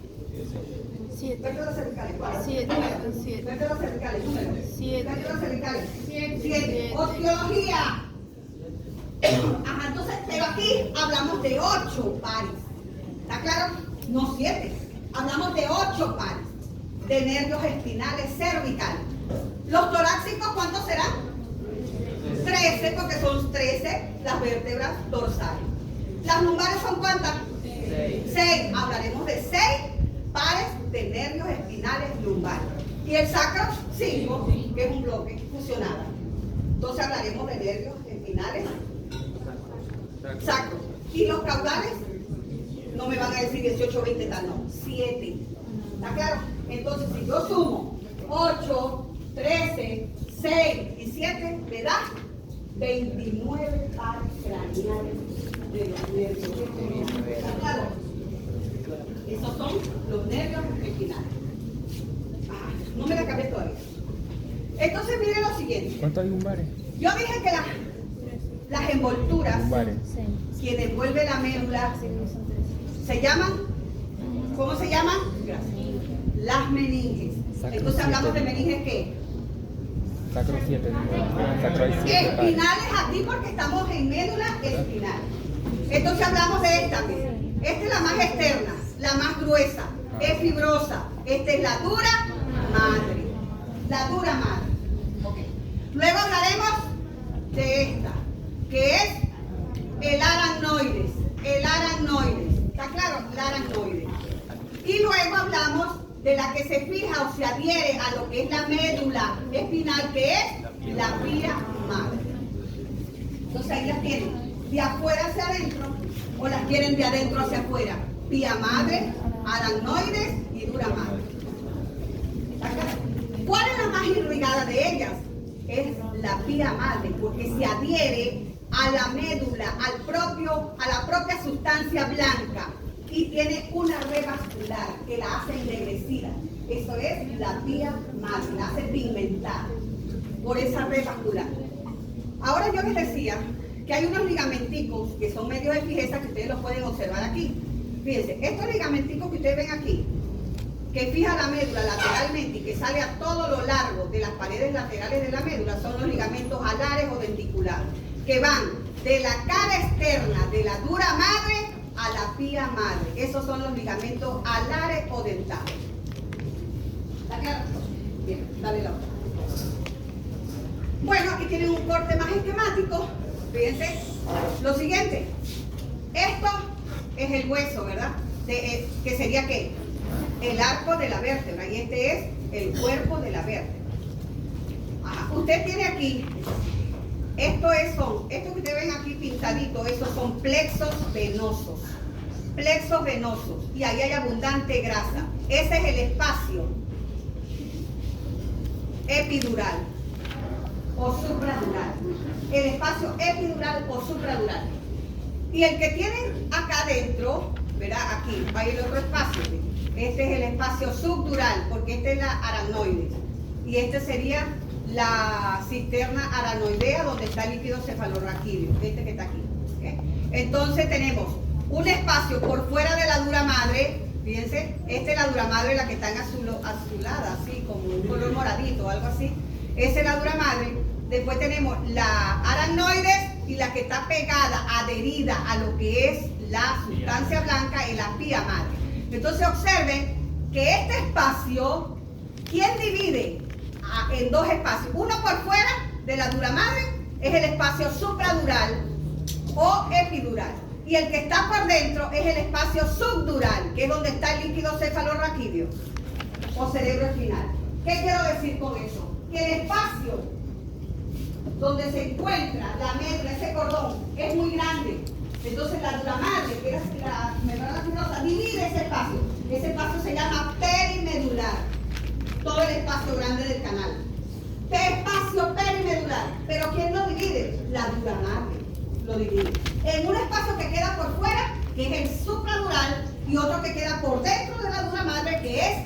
D: 7.
A: Vértebras cervicales, ¿cuántas?
D: 7.
A: Vértebras cervicales, número.
D: 7.
A: Vértebras cervicales. 7. Osteología. Ajá, entonces, pero aquí hablamos de 8 pares. ¿Está claro? No 7. Hablamos de 8 pares de nervios espinales cervicales. Los torácicos, ¿cuántos serán? 13, porque son 13 las vértebras dorsales. ¿Las lumbares son cuántas? 6. Hablaremos de 6 pares de nervios espinales lumbares. Y el sacro, 5, que es un bloque fusionado. Entonces hablaremos de nervios espinales sacros. Y los caudales, no me van a decir 18, 20, tal, no, 7. ¿Está claro? Entonces, si yo sumo 8, 13, 6 y 7, me da 29 pares craneales de los nervios espinales. ¿Está claro? Esos son los nervios espinales. No me la acabé todavía. Entonces, miren lo siguiente.
C: ¿Cuántos hay lumbares?
A: Yo dije que las envolturas,
C: Lumbares.
A: quien envuelve la médula, se llaman, ¿cómo se llaman? Las meninges. Entonces hablamos de meninges ¿qué?
C: Sacro 7. Sacro hay 7.
A: Espinales aquí porque estamos en médula espinal. Entonces hablamos de esta. Esta es la más externa, la más gruesa, es fibrosa. Esta es la dura madre. La dura madre. Okay. Luego hablaremos de esta, que es el aracnoides. El aracnoides. ¿Está claro? El aracnoides. Y luego hablamos de la que se fija o se adhiere a lo que es la médula espinal, que es la pía madre. Entonces ahí las tienen de afuera hacia adentro o las quieren de adentro hacia afuera. Pía madre, aracnoides y dura madre. ¿Está claro? ¿Cuál es la más irrigada de ellas? Es la pía madre, porque se adhiere a la médula, a la propia sustancia blanca, y tiene una red vascular que la hace ennegrecida. Eso es la pía madre, la hace pigmentar por esa red vascular. Ahora yo les decía que hay unos ligamenticos que son medios de fijeza que ustedes los pueden observar aquí. Fíjense, estos ligamenticos que ustedes ven aquí, que fija la médula lateralmente y que sale a todo lo largo de las paredes laterales de la médula, son los ligamentos alares o denticulares, que van de la cara externa de la dura madre a la pía madre. Esos son los ligamentos alares o dentales. ¿Está claro? Bien, dale la otra. Bueno, aquí tienen un corte más esquemático. Fíjense, lo siguiente. Esto es el hueso, ¿verdad? Que sería ¿qué? El arco de la vértebra. Y este es el cuerpo de la vértebra. Ajá. Usted tiene aquí, esto que ustedes ven aquí pintadito, esos son plexos venosos. Plexos venosos. Y ahí hay abundante grasa. Ese es el espacio epidural o supradural. El espacio epidural o supradural. Y el que tienen acá adentro, ¿verdad? Aquí va a ir otro espacio. Este es el espacio subdural, porque esta es la aracnoide. Y este sería la cisterna aracnoidea, donde está el líquido cefalorraquídeo, este que está aquí. ¿Okay? Entonces tenemos un espacio por fuera de la dura madre. Fíjense, esta es la dura madre, la que está en azulada, así como un color moradito o algo así. Esa es la dura madre. Después tenemos la aracnoides y la que está pegada, adherida a lo que es la sustancia blanca en la pía madre. Entonces observen que este espacio, ¿quién divide en dos espacios? Uno por fuera de la dura madre es el espacio supradural o epidural. Y el que está por dentro es el espacio subdural, que es donde está el líquido cefalorraquídeo o cerebro espinal. ¿Qué quiero decir con eso? Que el espacio donde se encuentra la médula, ese cordón, es muy grande. Entonces la dura madre, que es la membrana fibrosa, divide ese espacio. Ese espacio se llama perimedular. Todo el espacio grande del canal. Espacio perimedular. Pero ¿quién lo divide? La dura madre lo divide. En un espacio que queda por fuera, que es el supradural, y otro que queda por dentro de la dura madre, que es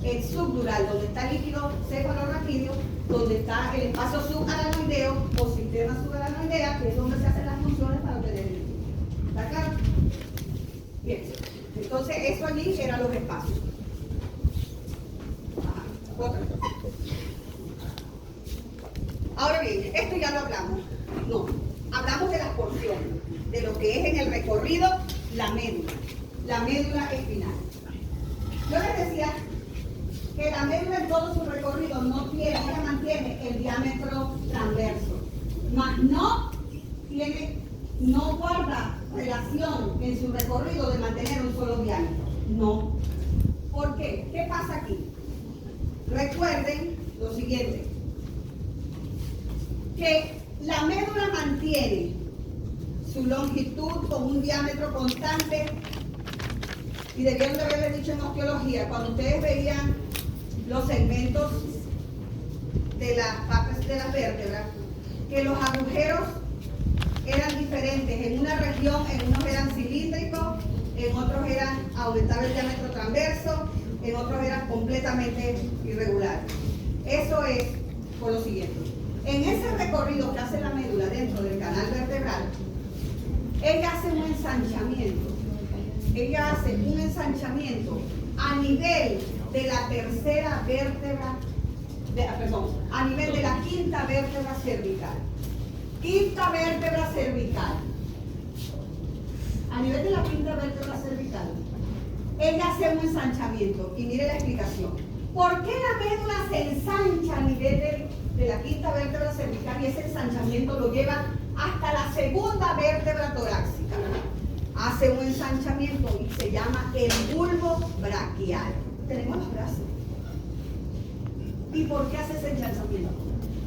A: el subdural, donde está el líquido cefalorraquídeo, donde está el espacio subaracnoideo o cisterna subaracnoidea, que es donde se hacen las funciones para obtener el líquido. ¿Está claro? Bien. Entonces, eso allí eran los espacios. Ajá. Otra. Ahora bien, esto ya lo hablamos. No, hablamos de las porciones, de lo que es en el recorrido la médula espinal. Yo les decía que la médula en todo su recorrido ella mantiene el diámetro transverso, mas no guarda relación en su recorrido de mantener un solo diámetro. No. ¿Por qué? ¿Qué pasa aquí? Recuerden lo siguiente, que la médula mantiene su longitud con un diámetro constante, y debieron de haberle dicho en osteología, cuando ustedes veían los segmentos de las partes de las vértebras, que los agujeros eran diferentes. En una región, en unos eran cilíndricos, en otros eran aumentaba el diámetro transverso, en otros eran completamente irregulares. Eso es por lo siguiente. En ese recorrido que hace la médula dentro del canal vertebral, ella hace un ensanchamiento. Ella hace un ensanchamiento a nivel de la tercera vértebra, a nivel de la quinta vértebra cervical. Quinta vértebra cervical. A nivel de la quinta vértebra cervical, ella hace un ensanchamiento. Y mire la explicación. ¿Por qué la médula se ensancha a nivel de la quinta vértebra cervical y ese ensanchamiento lo lleva hasta la segunda vértebra torácica? Hace un ensanchamiento y se llama el bulbo braquial. Tenemos los brazos. ¿Y por qué hace ese ensanchamiento?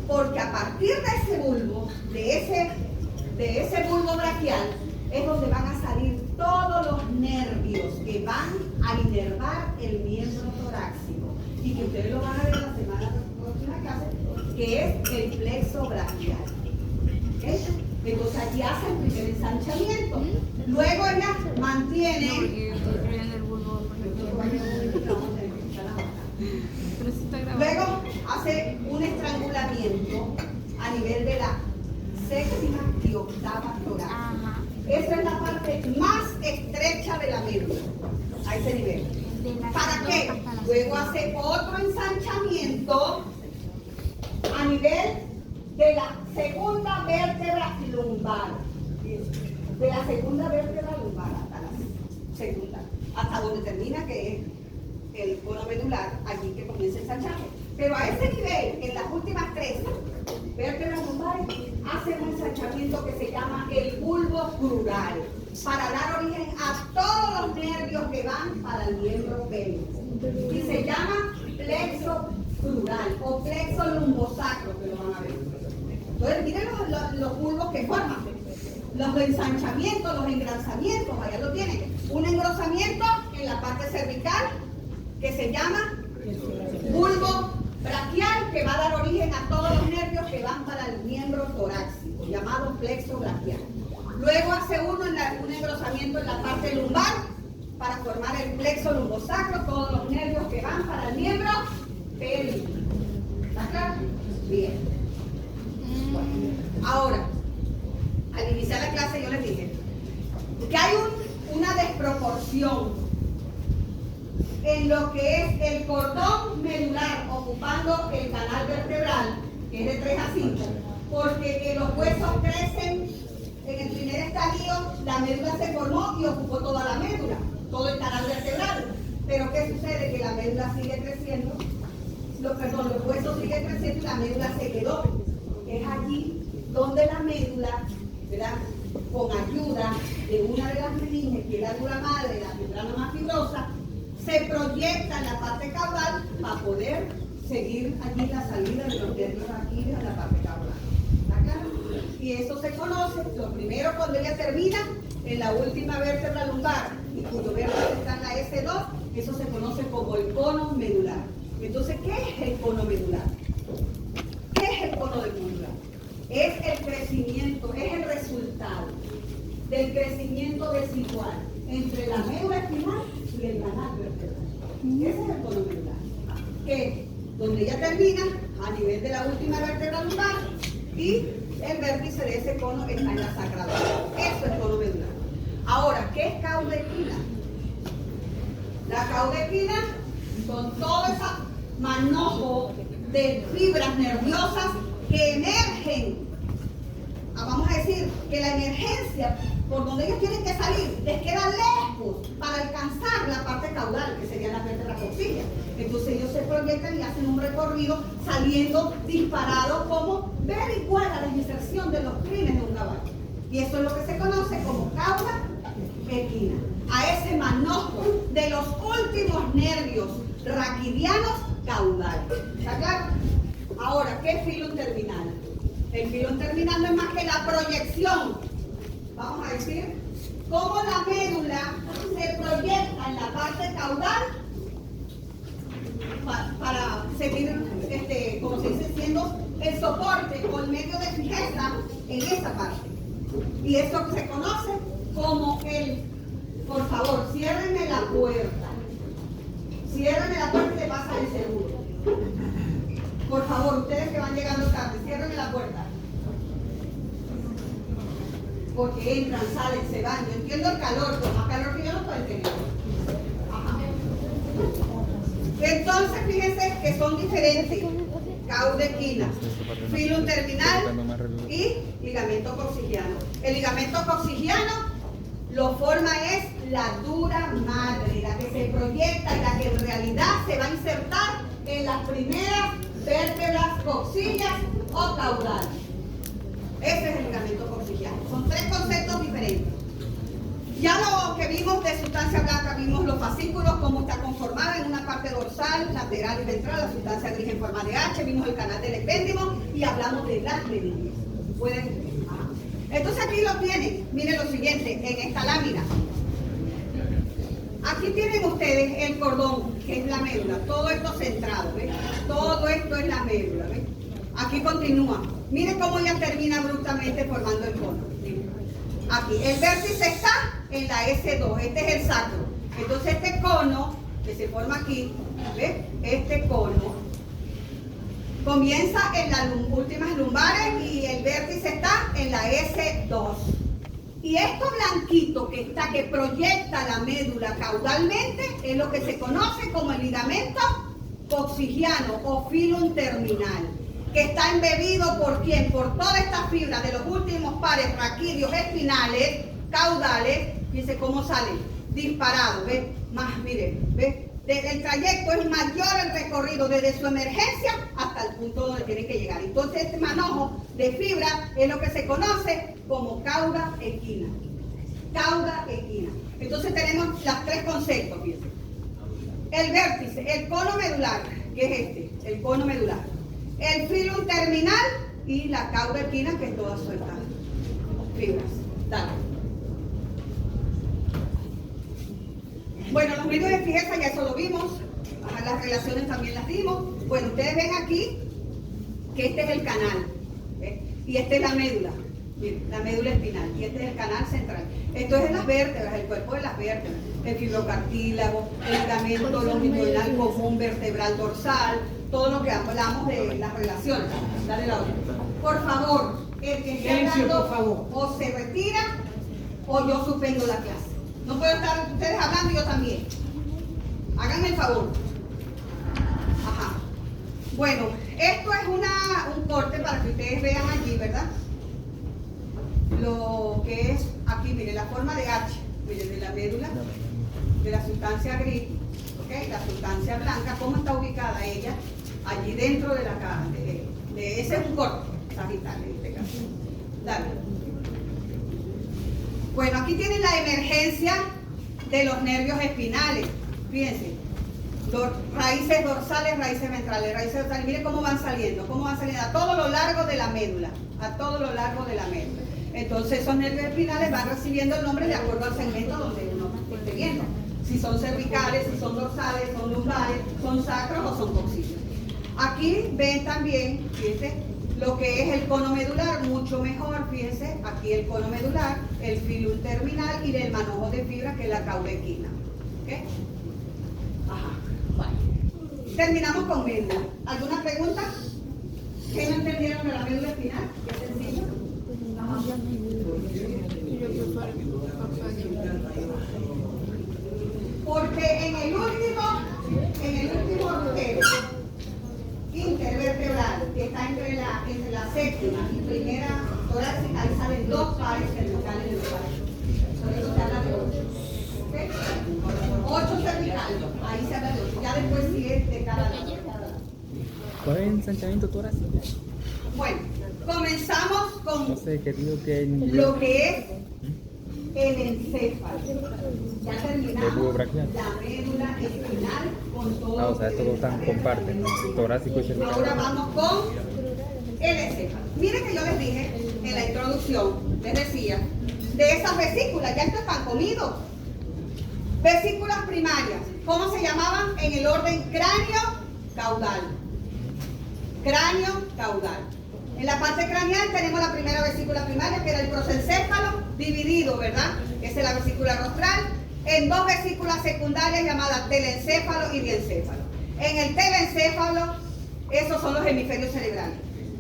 A: Porque a partir de ese bulbo, de ese bulbo braquial, es donde van a salir todos los nervios que van a inervar el miembro torácico. Y que ustedes lo van a ver la semana próxima clase, que es el plexo braquial. ¿Okay? Entonces allí hace el primer ensanchamiento. Luego ella mantiene. séptima y octava torácica. Esa es la parte más estrecha de la médula, a ese nivel. ¿Para qué? Luego hace otro ensanchamiento a nivel de la segunda vértebra lumbar. De la segunda vértebra lumbar hasta la segunda, hasta donde termina, que es el cono medular, allí que comienza el ensanchaje. Pero a ese nivel, en las últimas 3 vértebras lumbares, hace un ensanchamiento que se llama el bulbo crural, para dar origen a todos los nervios que van para el miembro pélvico. Y se llama plexo crural o plexo lumbosacro, que lo van a ver. Entonces, miren los bulbos que forman. Los ensanchamientos, los engrosamientos, allá lo tienen. Un engrosamiento en la parte cervical que se llama bulbo braquial, que va a dar origen a todos los nervios que van para el miembro torácico, llamado plexo braquial. Luego hace un engrosamiento en la parte lumbar para formar el plexo lumbosacro, todos los nervios que van para el miembro pélvico. ¿Está claro? Bien. Bueno, ahora, al iniciar la clase yo les dije que hay una desproporción en lo que es el cordón medular ocupando el canal vertebral, que es de 3 a 5, porque los huesos crecen en el primer estadio, la médula se formó y ocupó toda la médula, todo el canal vertebral. Pero ¿qué sucede? Que la médula sigue creciendo, los huesos siguen creciendo y la médula se quedó. Es allí donde la médula, ¿verdad?, con ayuda de una de las meninges, que es la dura madre, la membrana más fibrosa, se proyecta en la parte caudal para poder seguir allí la salida de los nervios raquídeos en la parte caudal. ¿Está claro? Y eso se conoce, lo primero, cuando ella termina en la última vértebra lumbar y cuyo vértebra está en la S2, eso se conoce como el cono medular. Entonces, ¿qué es el cono medular? ¿Qué es el cono medular? Es el crecimiento, es el resultado del crecimiento desigual entre la médula espinal y el canal vertebral. Ese es el cono medular. Que donde ella termina, a nivel de la última vértebra lumbar, y el vértice de ese cono está en la sacradura. Eso es cono medular. Ahora, ¿qué es caudequina? La caudequina son todo ese manojo de fibras nerviosas que emergen. Vamos a decir que la emergencia por donde ellos tienen que salir les queda lejos para alcanzar la parte caudal, que sería la vértebra coxilla. Entonces ellos se proyectan y hacen un recorrido saliendo disparados, como ver igual a la inserción de los crines de un caballo. Y eso es lo que se conoce como cauda equina, a ese manojo de los últimos nervios raquidianos caudales. ¿Está claro? Ahora, ¿qué es filum terminal? El filum terminal no es más que la proyección, vamos a decir, cómo la médula se proyecta en la parte caudal para seguir, como se dice, siendo el soporte o el medio de fijeza en esa parte. Y eso se conoce como por favor, ciérrenme la puerta. Ciérrenme la puerta y le pasa el seguro. Por favor, ustedes que van llegando tarde, ciérrenme la puerta. Porque entran, salen, se van. Yo entiendo el calor, pero más calor que yo no pueden tener. Ajá. Entonces, fíjense que son diferentes. Caudequina, filum terminal y ligamento coxigiano. El ligamento coxigiano lo forma es la dura madre, la que se proyecta y la que en realidad se va a insertar en las primeras vértebras coxillas o caudales. Ese es el ligamento coxigiano. Son 3 conceptos diferentes. Ya lo que vimos de sustancia blanca, vimos los fascículos, cómo está conformada en una parte dorsal, lateral y ventral, la sustancia gris en forma de H, vimos el canal del epéndimo y hablamos de las meninges. Pueden. Entonces aquí lo tienen. Miren lo siguiente, en esta lámina. Aquí tienen ustedes el cordón, que es la médula, todo esto centrado, ¿ves? Todo esto es la médula, ¿ves? Aquí continúa. Miren cómo ya termina abruptamente formando el cono. Aquí, el vértice está en la S2, este es el sacro. Entonces este cono, que se forma aquí, ¿ves? Este cono Comienza en las últimas lumbares y el vértice está en la S2. Y esto blanquito que proyecta la médula caudalmente es lo que se conoce como el ligamento coccygiano o filum terminal, que está embebido ¿por quién? Por toda esta fibra de los últimos pares raquídeos espinales, caudales. Fíjense cómo sale, disparado, ¿ves? Más, mire, ¿ves? El trayecto es mayor el recorrido desde su emergencia hasta el punto donde tiene que llegar. Entonces este manojo de fibra es lo que se conoce como cauda equina. Cauda equina. Entonces tenemos los tres conceptos, fíjense. El vértice, el cono medular, que es este, el cono medular. El filum terminal y la cauda equina, que es toda suelta. Fibras. Dale. Bueno, los medios de fijeza ya eso lo vimos, las relaciones también las dimos. Bueno, ustedes ven aquí que este es el canal, ¿ves? Y esta es la médula, miren, la médula espinal, y este es el canal central. Esto es en las vértebras, el cuerpo de las vértebras, el fibrocartílago, el ligamento longitudinal común vertebral dorsal, todo lo que hablamos de las relaciones. Dale la otra. Por favor, el que esté hablando o se retira o yo suspendo la clase. No puedo estar ustedes hablando y yo también. Háganme el favor. Ajá. Bueno, esto es un corte para que ustedes vean allí, ¿verdad? Lo que es aquí, miren, la forma de H, miren, de la médula, de la sustancia gris, ¿ok? La sustancia blanca, ¿cómo está ubicada ella? Allí dentro de la caja. Ese es un corte sagital en este caso. Dale. Bueno, aquí tienen la emergencia de los nervios espinales. Fíjense, raíces dorsales, raíces ventrales, raíces dorsales. Miren cómo van saliendo a todo lo largo de la médula, a todo lo largo de la médula. Entonces esos nervios espinales van recibiendo el nombre de acuerdo al segmento donde uno esté viendo. Si son cervicales, si son dorsales, son lumbares, son sacros o son coxígeos. Aquí ven también, fíjense, lo que es el cono medular, mucho mejor, fíjense, aquí el cono medular, el filum terminal y el manojo de fibra que es la cauda equina. ¿Ok? Ajá, vale. Terminamos con médula. ¿Alguna pregunta? ¿Qué no entendieron de la médula espinal? ¿Qué sencillo? Ajá. Porque en el último agujero intervertebral que está entre la séptima y primera torácica, ahí salen dos pares cervicales de los pares. Por eso se habla de 8. ¿Ok? 8 cervicales, ahí se habla de 8. Ya después sigue de cada lado.
C: ¿Cuál es el ensanchamiento torácico?
A: Bueno, comenzamos con
C: No sé, ¿qué digo que
A: lo que es el encéfalo. Ya terminamos la médula espinal con todo.
C: o sea, estos dos están comparten, ¿no? Torácico y cervical.
A: Ahora vamos con el encéfalo. Miren que yo les dije en la introducción, les decía, de esas vesículas, ya están comidos. Vesículas primarias, ¿cómo se llamaban? En el orden cráneo-caudal. Cráneo-caudal. En la parte craneal tenemos la primera vesícula primaria, que era el prosencéfalo, dividido, ¿verdad? Esa es la vesícula rostral, en dos vesículas secundarias llamadas telencéfalo y diencéfalo. En el telencéfalo, esos son los hemisferios cerebrales.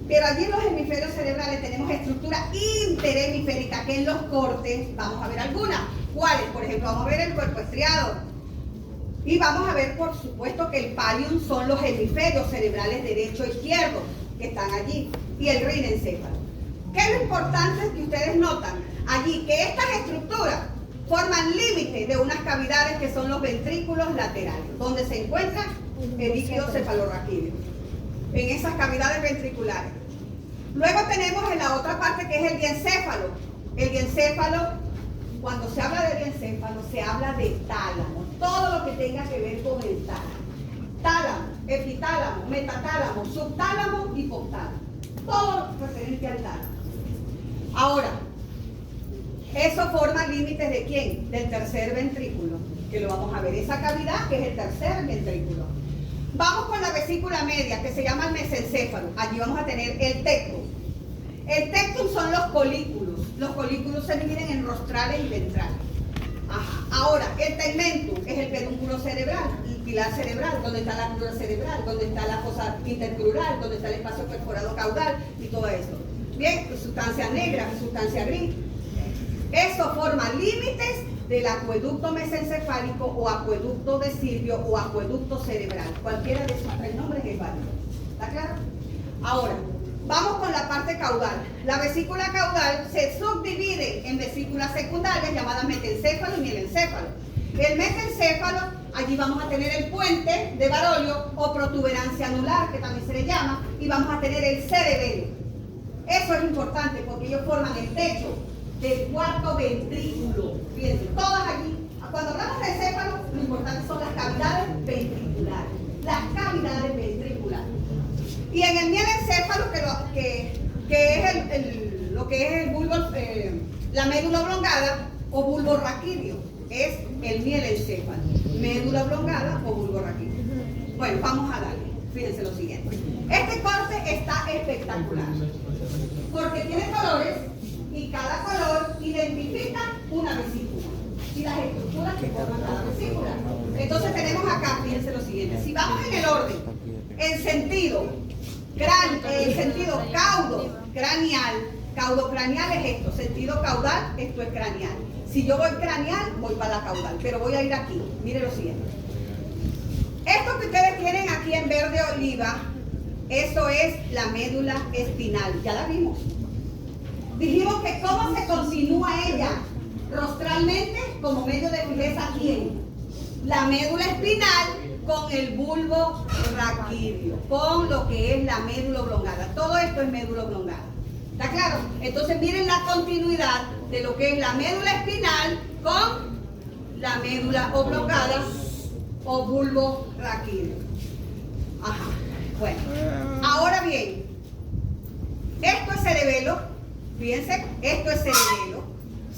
A: Pero allí en los hemisferios cerebrales tenemos estructura interhemisférica, que en los cortes vamos a ver algunas. ¿Cuáles? Por ejemplo, vamos a ver el cuerpo estriado. Y vamos a ver, por supuesto, que el pallium son los hemisferios cerebrales derecho e izquierdo, que están allí, y el rinencéfalo. ¿Qué es lo importante que ustedes notan? Allí que estas estructuras forman límite de unas cavidades que son los ventrículos laterales, donde se encuentra el líquido cefalorraquídeo, en esas cavidades ventriculares. Luego tenemos en la otra parte que es el diencéfalo. El diencéfalo, cuando se habla de diencéfalo, se habla de tálamo, todo lo que tenga que ver con el tálamo. Tálamo, epitálamo, metatálamo, subtálamo, hipotálamo. Todo referente al tálamo. Ahora, eso forma límites ¿de quién? Del tercer ventrículo, que lo vamos a ver, esa cavidad que es el tercer ventrículo. Vamos con la vesícula media, que se llama el mesencéfalo. Allí vamos a tener el tectum. El tectum son los colículos. Los colículos se dividen en rostrales y ventrales. Ajá. Ahora, el tegmentum es el pedúnculo cerebral, el pilar cerebral, donde está la crural cerebral, donde está la fosa intercrural, donde está el espacio perforado caudal y todo eso. Bien, sustancia negra, sustancia gris. Eso forma límites del acueducto mesencefálico o acueducto de Silvio o acueducto cerebral. Cualquiera de esos tres nombres es válido. ¿Está claro? Ahora, vamos con la parte caudal. La vesícula caudal se subdivide en vesículas secundarias llamadas metencéfalo y mielencéfalo. El metencéfalo, allí vamos a tener el puente de Barolio o protuberancia anular, que también se le llama, y vamos a tener el cerebelo. Eso es importante porque ellos forman el techo del cuarto ventrículo. Fíjense, todas allí. Cuando hablamos de céfalo, lo importante son las cavidades ventriculares. Las cavidades ventriculares. Y en el mielencéfalo, que es lo que es el bulbo, la médula oblongada o bulbo raquídeo, es el mielencéfalo. Médula oblongada o bulbo raquídeo. Bueno, vamos a darle. Fíjense lo siguiente. Este corte está espectacular porque tiene colores y cada color identifica una vesícula y las estructuras que forman cada vesícula. Entonces tenemos acá, fíjense lo siguiente. Si vamos en el orden, en sentido caudo craneal, caudo craneal es esto, sentido caudal, esto es craneal. Si yo voy craneal, voy para la caudal, pero voy a ir aquí. Mire lo siguiente. Esto que ustedes tienen aquí en verde oliva, eso es la médula espinal, ya la vimos. Dijimos que cómo se continúa ella rostralmente como medio de fijeza aquí. La médula espinal con el bulbo raquídeo, con lo que es la médula oblongada. Todo esto es médula oblongada. ¿Está claro? Entonces miren la continuidad de lo que es la médula espinal con la médula oblongada o bulbo raquídeo. Ajá. Bueno. Ahora bien, esto es cerebelo. Fíjense, esto es cerebelo.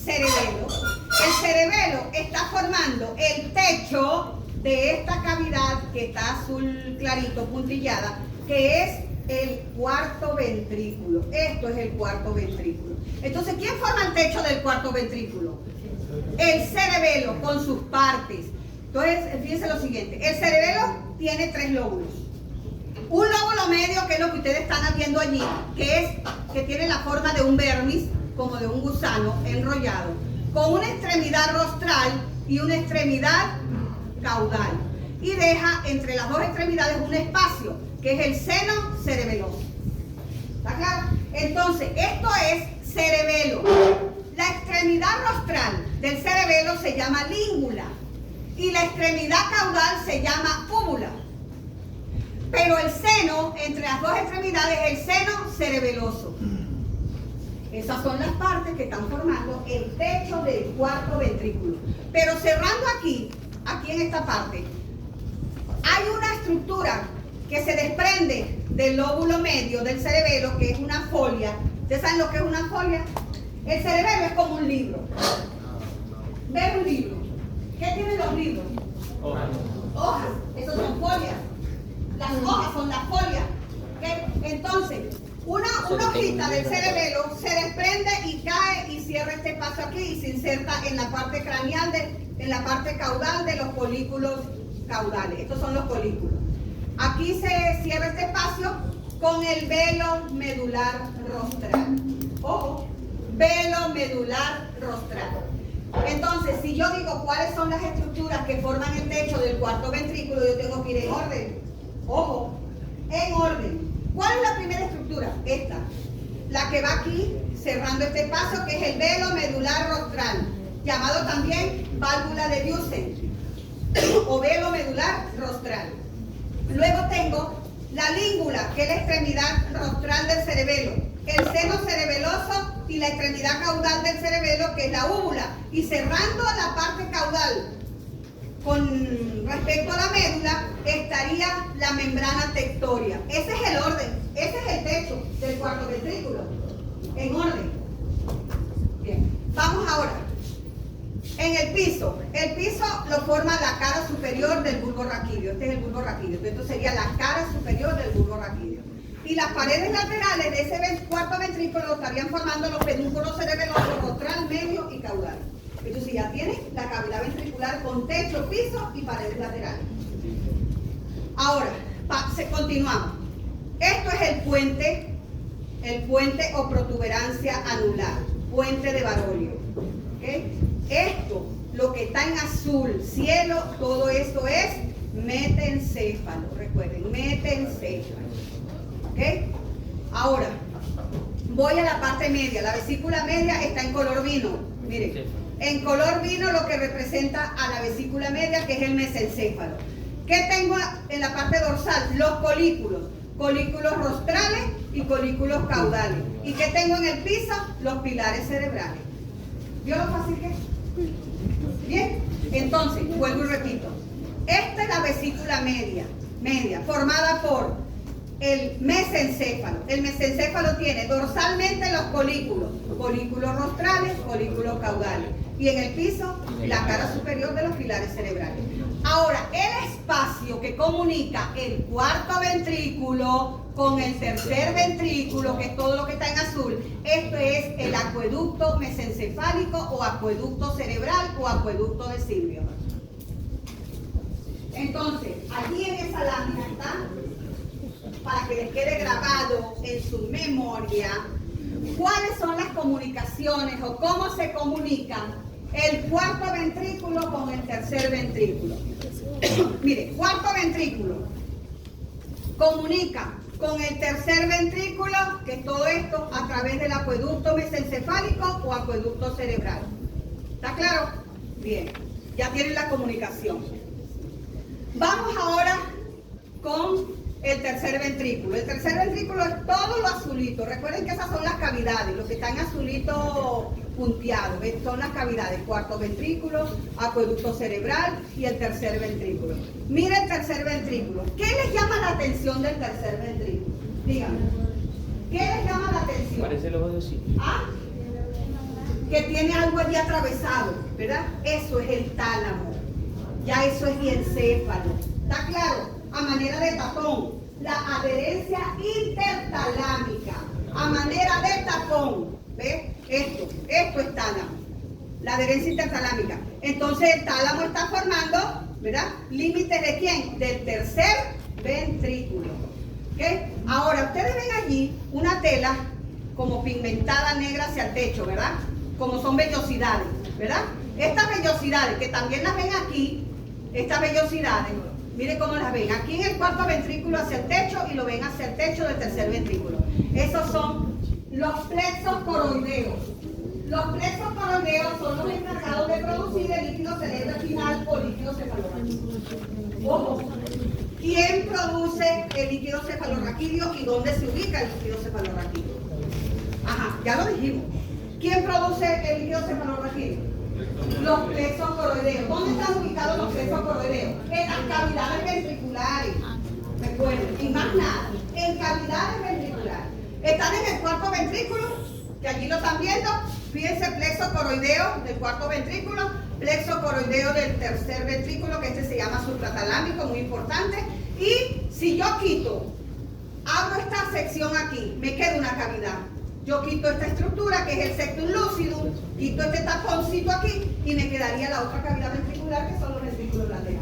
A: Cerebelo. El cerebelo está formando el techo de esta cavidad que está azul clarito, puntillada, que es el cuarto ventrículo. Esto es el cuarto ventrículo. Entonces, ¿quién forma el techo del cuarto ventrículo? El cerebelo con sus partes. Entonces, fíjense lo siguiente. El cerebelo tiene 3 lóbulos. Un lóbulo medio, que es lo que ustedes están viendo allí, que tiene la forma de un vermis, como de un gusano enrollado, con una extremidad rostral y una extremidad caudal. Y deja entre las dos extremidades un espacio, que es el seno cerebeloso. ¿Está claro? Entonces, esto es cerebelo. La extremidad rostral del cerebelo se llama língula y la extremidad caudal se llama úvula. Pero el seno, entre las dos extremidades, es el seno cerebeloso. Esas son las partes que están formando el techo del cuarto ventrículo. Pero cerrando aquí en esta parte, hay una estructura que se desprende del lóbulo medio del cerebelo, que es una folia. ¿Ustedes saben lo que es una folia? El cerebelo es como un libro. ¿Ven un libro? ¿Qué tienen los libros?
B: Hojas.
A: Hojas. Esos son folias. Las hojas son las folias. ¿Okay? Entonces, una hojita del cerebelo se desprende y cae y cierra este espacio aquí y se inserta en la parte craneal, en la parte caudal de los folículos caudales. Estos son los folículos. Aquí se cierra este espacio con el velo medular rostral. Ojo, velo medular rostral. Entonces, si yo digo cuáles son las estructuras que forman el techo del cuarto ventrículo, yo tengo que ir en orden. Ojo, en orden. ¿Cuál es la primera estructura? Esta. La que va aquí, cerrando este espacio, que es el velo medular rostral, llamado también válvula de Dieussen o velo medular rostral. Luego tengo la língula, que es la extremidad rostral del cerebelo, el seno cerebeloso y la extremidad caudal del cerebelo, que es la úvula. Y cerrando la parte caudal con respecto a la médula, estaría la membrana tectoria. Ese es el orden, ese es el techo del cuarto ventrículo, en orden. Bien, vamos ahora. En el piso lo forma la cara superior del bulbo raquídeo. Este es el bulbo raquídeo, entonces sería la cara superior del bulbo raquídeo. Y las paredes laterales de ese cuarto ventrículo lo estarían formando los pedúnculos cerebelosos rostral, medio y caudal. Entonces ya tiene la cavidad ventricular con techo, piso y paredes laterales. Ahora, continuamos. Esto es el puente o protuberancia anular, puente de Barolio. ¿Okay? Esto, lo que está en azul, cielo, todo esto es metencéfalo. Recuerden, metencéfalo. ¿Okay? Ahora, voy a la parte media. La vesícula media está en color vino. Miren, en color vino lo que representa a la vesícula media, que es el mesencéfalo. ¿Qué tengo en la parte dorsal? Los colículos rostrales y colículos caudales. ¿Y qué tengo en el piso? Los pilares cerebrales. ¿Vio lo fácil que es? Bien, entonces, vuelvo y repito. Esta es la vesícula media, formada por el mesencéfalo. El mesencéfalo tiene dorsalmente los colículos rostrales, colículos caudales. Y en el piso, la cara superior de los pilares cerebrales. Ahora, el espacio que comunica el cuarto ventrículo con el tercer ventrículo, que es todo lo que está en azul, esto es el acueducto mesencefálico o acueducto cerebral o acueducto de Silvio. Entonces, aquí en esa lámina está, para que les quede grabado en su memoria, cuáles son las comunicaciones o cómo se comunican el cuarto ventrículo con el tercer ventrículo. Mire, cuarto ventrículo comunica con el tercer ventrículo, que es todo esto, a través del acueducto mesencefálico o acueducto cerebral. ¿Está claro? Bien, ya tienen la comunicación. Vamos ahora con el tercer ventrículo. El tercer ventrículo es todo lo azulito. Recuerden que esas son las cavidades, los que están azulito punteados, ¿ves? Son las cavidades, cuarto ventrículo, acueducto cerebral y el tercer ventrículo. Mira el tercer ventrículo. ¿Qué les llama la atención del tercer ventrículo? Díganme. ¿Qué les llama la atención?
C: Parece el ojo de sí.
A: ¿Ah? Que tiene algo allí atravesado, ¿verdad? Eso es el tálamo. Ya eso es diencéfalo. ¿Está claro? A manera de tapón, la adherencia intertalámica, a manera de tapón, ¿ves? Esto es tálamo, la adherencia intertalámica. Entonces el tálamo está formando, ¿verdad? ¿Límites de quién? Del tercer ventrículo. ¿Okay? Ahora, ustedes ven allí una tela como pigmentada negra hacia el techo, ¿verdad? Como son vellosidades, ¿verdad? Estas vellosidades, que también las ven aquí, estas vellosidades, miren cómo las ven. Aquí en el cuarto ventrículo hacia el techo y lo ven hacia el techo del tercer ventrículo. Esos son los plexos coroideos. Los plexos coroideos son los encargados de producir el líquido cerebroespinal o líquido cefalorraquídeo. Ojo, ¿quién produce el líquido cefalorraquídeo y dónde se ubica el líquido cefalorraquídeo? Ajá, ya lo dijimos. ¿Quién produce el líquido cefalorraquídeo? Los plexos coroideos. ¿Dónde están ubicados los plexos coroideos? En las cavidades ventriculares. Recuerden, y más nada, en cavidades ventriculares. Están en el cuarto ventrículo, que allí lo están viendo. Fíjense, plexo coroideo del cuarto ventrículo, plexo coroideo del tercer ventrículo, que este se llama supratalámico, muy importante. Y si yo quito, abro esta sección aquí, me queda una cavidad. Yo quito esta estructura, que es el septum lucidum, quito este taponcito aquí y me quedaría la otra cavidad ventricular, que son los ventrículos laterales.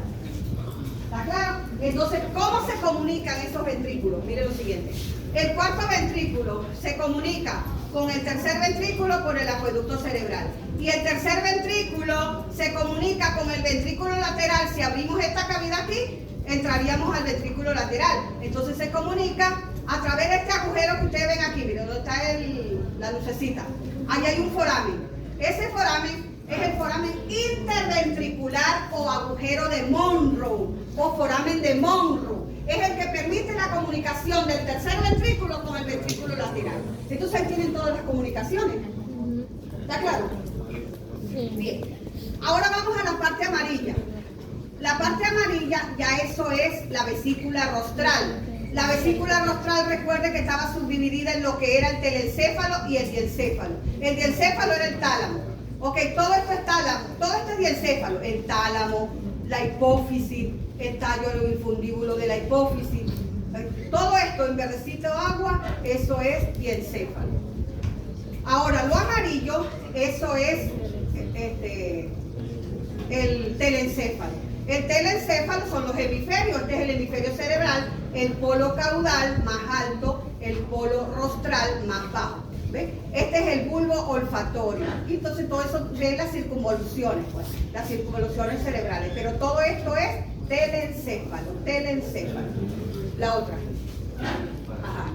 A: ¿Está claro? Entonces, ¿cómo se comunican esos ventrículos? Miren lo siguiente. El cuarto ventrículo se comunica con el tercer ventrículo por el acueducto cerebral. Y el tercer ventrículo se comunica con el ventrículo lateral. Si abrimos esta cavidad aquí, entraríamos al ventrículo lateral. Entonces se comunica a través de este agujero que ustedes ven aquí. Miren, donde está la lucecita. Ahí hay un foramen. Ese foramen es el foramen interventricular o agujero de Monroe o foramen de Monroe. Es el que permite la comunicación del tercer ventrículo con el ventrículo lateral. Entonces ahí tienen todas las comunicaciones. ¿Está claro? Bien. Ahora vamos a la parte amarilla. La parte amarilla, ya eso es la vesícula rostral. La vesícula rostral, recuerde que estaba subdividida en lo que era el telencéfalo y el diencéfalo. El diencéfalo era el tálamo. Ok, todo esto es tálamo, todo esto es diencéfalo. El tálamo, la hipófisis, el tallo infundíbulo de la hipófisis. Todo esto en verdecito agua, eso es diencéfalo. Ahora, lo amarillo, eso es el telencéfalo. El telencéfalo son los hemisferios. Este es el hemisferio cerebral, el polo caudal más alto, el polo rostral más bajo. ¿Ve? Este es el bulbo olfatorio. Y entonces todo eso ven las circunvoluciones, pues, las circunvoluciones cerebrales. Pero todo esto es telencéfalo, telencéfalo. La otra. Ajá.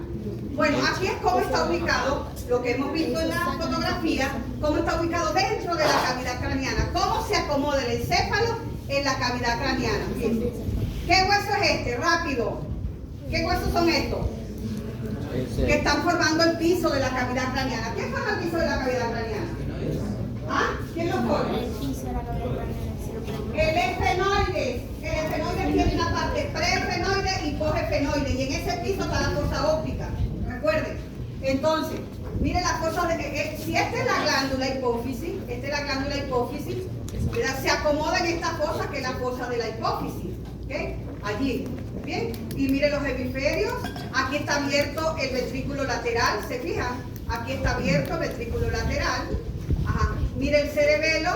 A: Bueno, aquí es cómo está ubicado, lo que hemos visto en la fotografía, cómo está ubicado dentro de la cavidad craneana, cómo se acomoda el encéfalo en la cavidad craneana. Bien. ¿Qué hueso es este? Rápido. ¿Qué huesos son estos? Que están formando el piso de la cavidad craneana. ¿Quién forma el piso de la cavidad craneana? ¿Ah? ¿Quién lo forma? El efenoides. El efenoides tiene una parte preefenoide y posefenoide. Y en ese piso está la fosa óptica. Recuerden. Entonces, mire las cosas de si esta es la glándula hipófisis, ¿verdad? Se acomoda en esta fosa que es la fosa de la hipófisis. ¿Okay? Allí. Bien, y mire los hemisferios, aquí está abierto el ventrículo lateral, ¿se fijan? Aquí está abierto el ventrículo lateral. Ajá. Mire el cerebelo,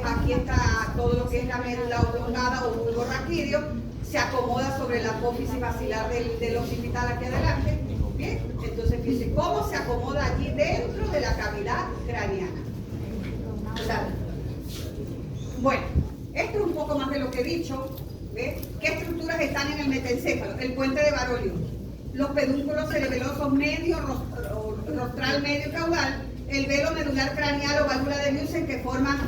A: aquí está todo lo que es la médula oblongada o bulbo raquídeo, se acomoda sobre la apófisis basilar del occipital aquí adelante. Bien, entonces fíjense cómo se acomoda allí dentro de la cavidad craneana. ¿Sabe? Bueno, esto es un poco más de lo que he dicho. ¿Ve? ¿Qué estructuras están en el metencéfalo? El puente de Barolio, los pedúnculos cerebelosos medio, rostral medio y caudal, el velo medular craneal o válvula de Leusen que forma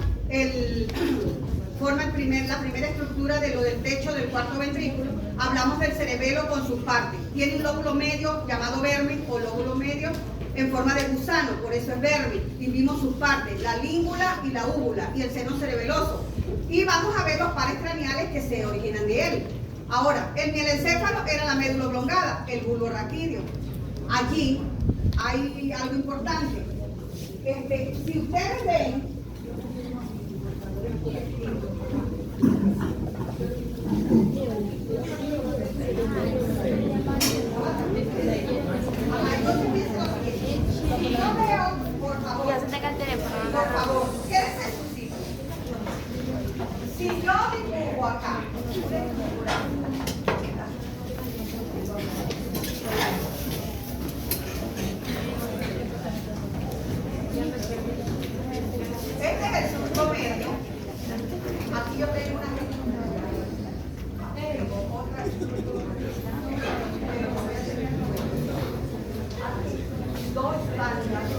A: la primera estructura de lo del techo del cuarto ventrículo. Hablamos del cerebelo con sus partes. Tiene un lóbulo medio llamado vermis o lóbulo medio en forma de gusano, por eso es vermis. Y vimos sus partes, la língula y la úvula y el seno cerebeloso. Y vamos a ver los pares craneales que se originan de él. Ahora, el mielencéfalo era la médula oblongada, el bulbo raquídeo. Allí hay algo importante. Si ustedes ven, no veo, por favor, quédense en su sitio. Si yo dibujo acá, este es el surco medio. Aquí yo tengo una otra estructura. Dos válvulas.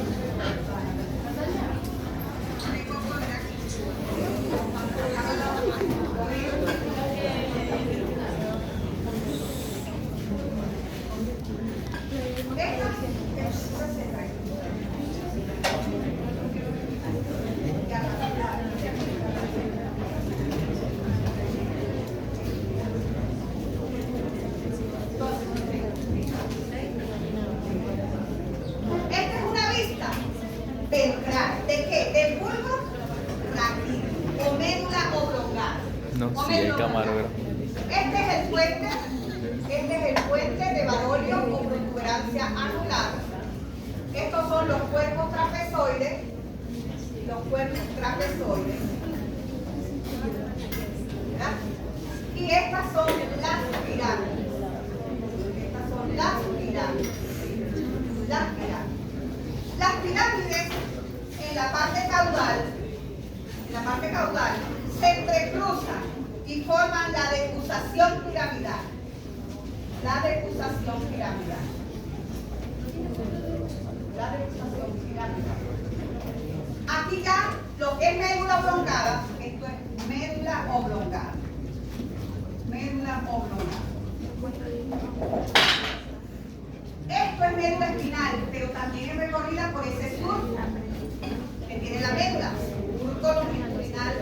A: Esta es una vista ventral. ¿De qué? Del bulbo raquídeo o médula oblongada.
C: No, sí, hay camarógrafo.
A: Este es el puente de Barolio con protuberancia anular. Estos son los cuerpos trapezoides. ¿Verdad? Y estas son las pirámides. Las pirámides en la parte caudal se entrecruzan y forman la decusación piramidal. Aquí ya lo que es médula oblongada, esto es médula oblongada. Esto es médula espinal, pero también es recorrida por ese surco que tiene la médula, surco longitudinal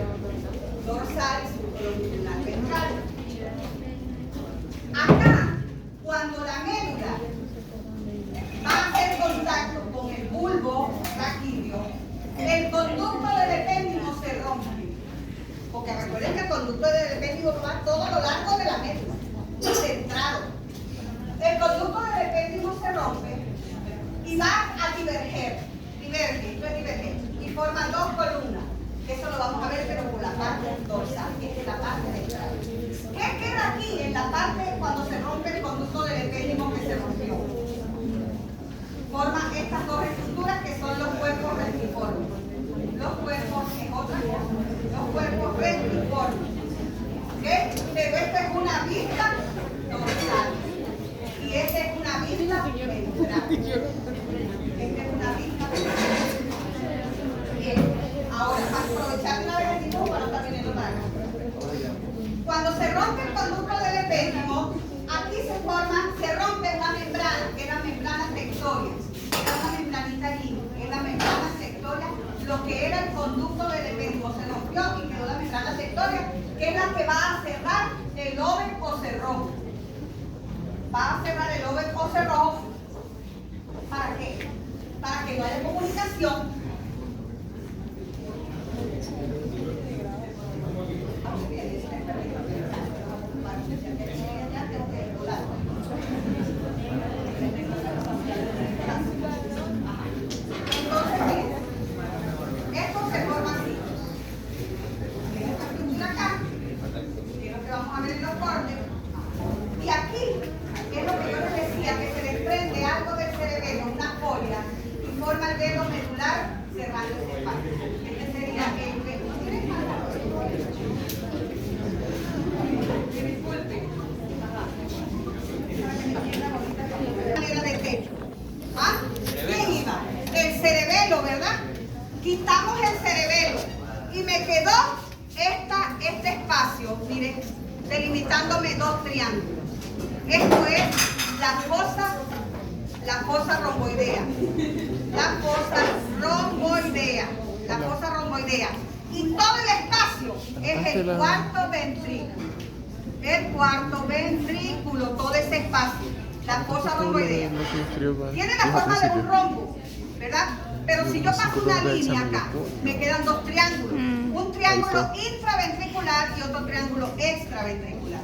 A: dorsal y surco longitudinal ventral. Acá, cuando la médula va a hacer contacto con el bulbo raquídeo, el conducto del epéndimo se rompe. Porque recuerden que el conducto del epéndimo va todo lo largo de la médula, centrado. El conducto del epéndimo se rompe y va a diverger, esto es divergente, y forma dos columnas. dorsal, que es la parte ventral. ¿Qué queda aquí en la parte cuando se rompe el conducto del epéndimo que se rompió? Forman estas dos estructuras que son los cuerpos retiformes. Los cuerpos en otra cosa, los cuerpos retiformes. ¿Okay? Pero esta es una vista dorsal y esta es una vista ventral. Esta es una vista ventral. Bien, ahora para aprovechar una vez el dibujo para no estar viniendo para acá. Cuando se rompe el conducto del epéndimo, aquí se rompe una membrana, que es la membrana sectoria. Era una membranita allí, que es la membrana sectoria. Lo que era el conducto del epéndimo se rompió y quedó la membrana sectoria, que es la que va a cerrar el lobe o cerrojo. Va a cerrar el lobe o cerrojo. ¿Para qué? Para que no haya comunicación. Quitamos el cerebelo y me quedó este espacio, miren, delimitándome dos triángulos. Esto es la fosa romboidea. La fosa romboidea. Y todo el espacio es el cuarto ventrículo. El cuarto ventrículo, todo ese espacio. La fosa romboidea. Tiene la forma de un rombo, ¿verdad? Pero si yo paso una línea acá, me quedan dos triángulos. Un triángulo intraventricular y otro triángulo extraventricular.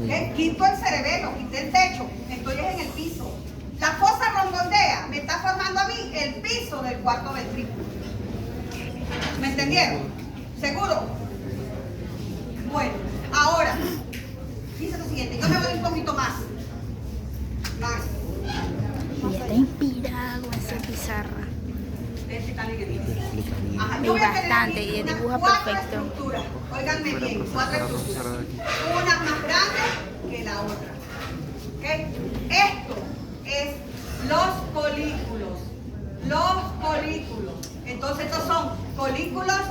A: ¿Okay? Quito el cerebelo, quité el techo, estoy en el piso. La fosa romboidea me está formando a mí el piso del cuarto ventrículo. ¿Me entendieron? ¿Seguro? Bueno, ahora, dice lo siguiente, yo me voy un poquito más.
D: Y está inspirado en esa pizarra.
A: Ajá, yo voy a tener
D: Bastante,
A: aquí
D: y el
A: unas
D: dibujo
A: cuatro
D: perfecto.
A: estructuras. Óiganme bien, cuatro estructuras. Una más grande que la otra. ¿Okay? Esto es los folículos. Los folículos. Entonces estos son folículos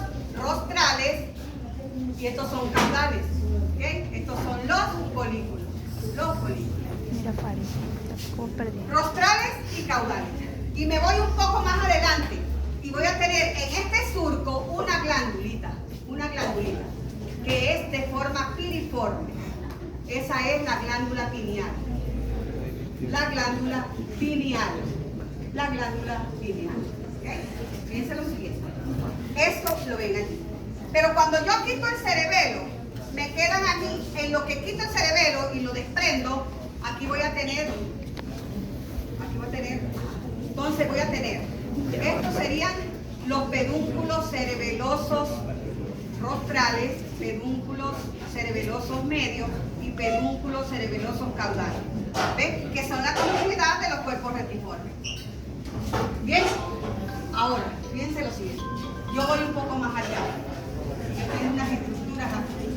A: rostrales y estos son caudales. ¿Okay? Estos son los folículos. Los folículos.
D: Mira, Fares, estás perdiendo.
A: Rostrales y caudales. Y me voy un poco más adelante y voy a tener en este surco una glandulita, que es de forma piriforme. Esa es la glándula pineal. La glándula pineal. La glándula pineal. ¿Okay? Fíjense lo siguiente. Esto lo ven aquí. Pero cuando yo quito el cerebelo, me quedan a mí, en lo que quito el cerebelo y lo desprendo, aquí voy a tener, entonces voy a tener, estos serían los pedúnculos cerebelosos rostrales, pedúnculos cerebelosos medios y pedúnculos cerebelosos caudales. ¿Ven? Que son la continuidad de los cuerpos retiformes. Bien, ahora, fíjense lo siguiente. Yo voy un poco más allá. Yo tengo unas estructuras aquí.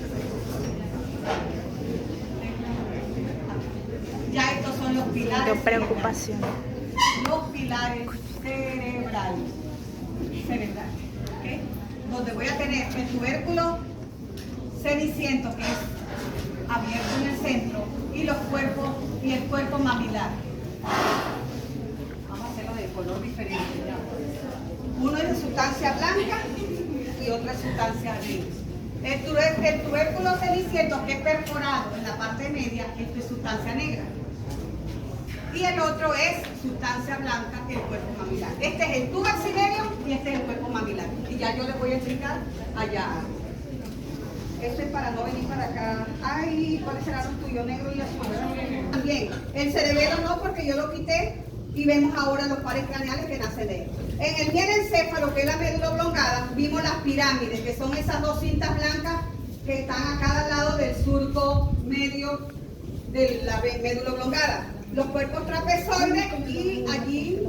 A: Ya estos son los pilares.
D: Tengo preocupación.
A: Los pilares cerebrales. ¿Okay? Donde voy a tener el tubérculo ceniciento, que es abierto en el centro, y los cuerpos y el cuerpo mamilar. Vamos a hacerlo de color diferente. Uno es de sustancia blanca y otro es sustancia negra. El tubérculo ceniciento, que es perforado en la parte media, es de sustancia negra. Y el otro es sustancia blanca, el cuerpo mamilar. Este es el tubo axilario y este es el cuerpo mamilar. Y ya yo les voy a explicar allá. Esto es para no venir para acá. Ay, ¿cuáles serán los tuyos? Negro y azul. También, el cerebelo no, porque yo lo quité Y vemos ahora los pares craneales que nacen de él. En el mielencéfalo, que es la médula oblongada, vimos las pirámides, que son esas dos cintas blancas que están a cada lado del surco medio de la médula oblongada. Los cuerpos trapezoides y allí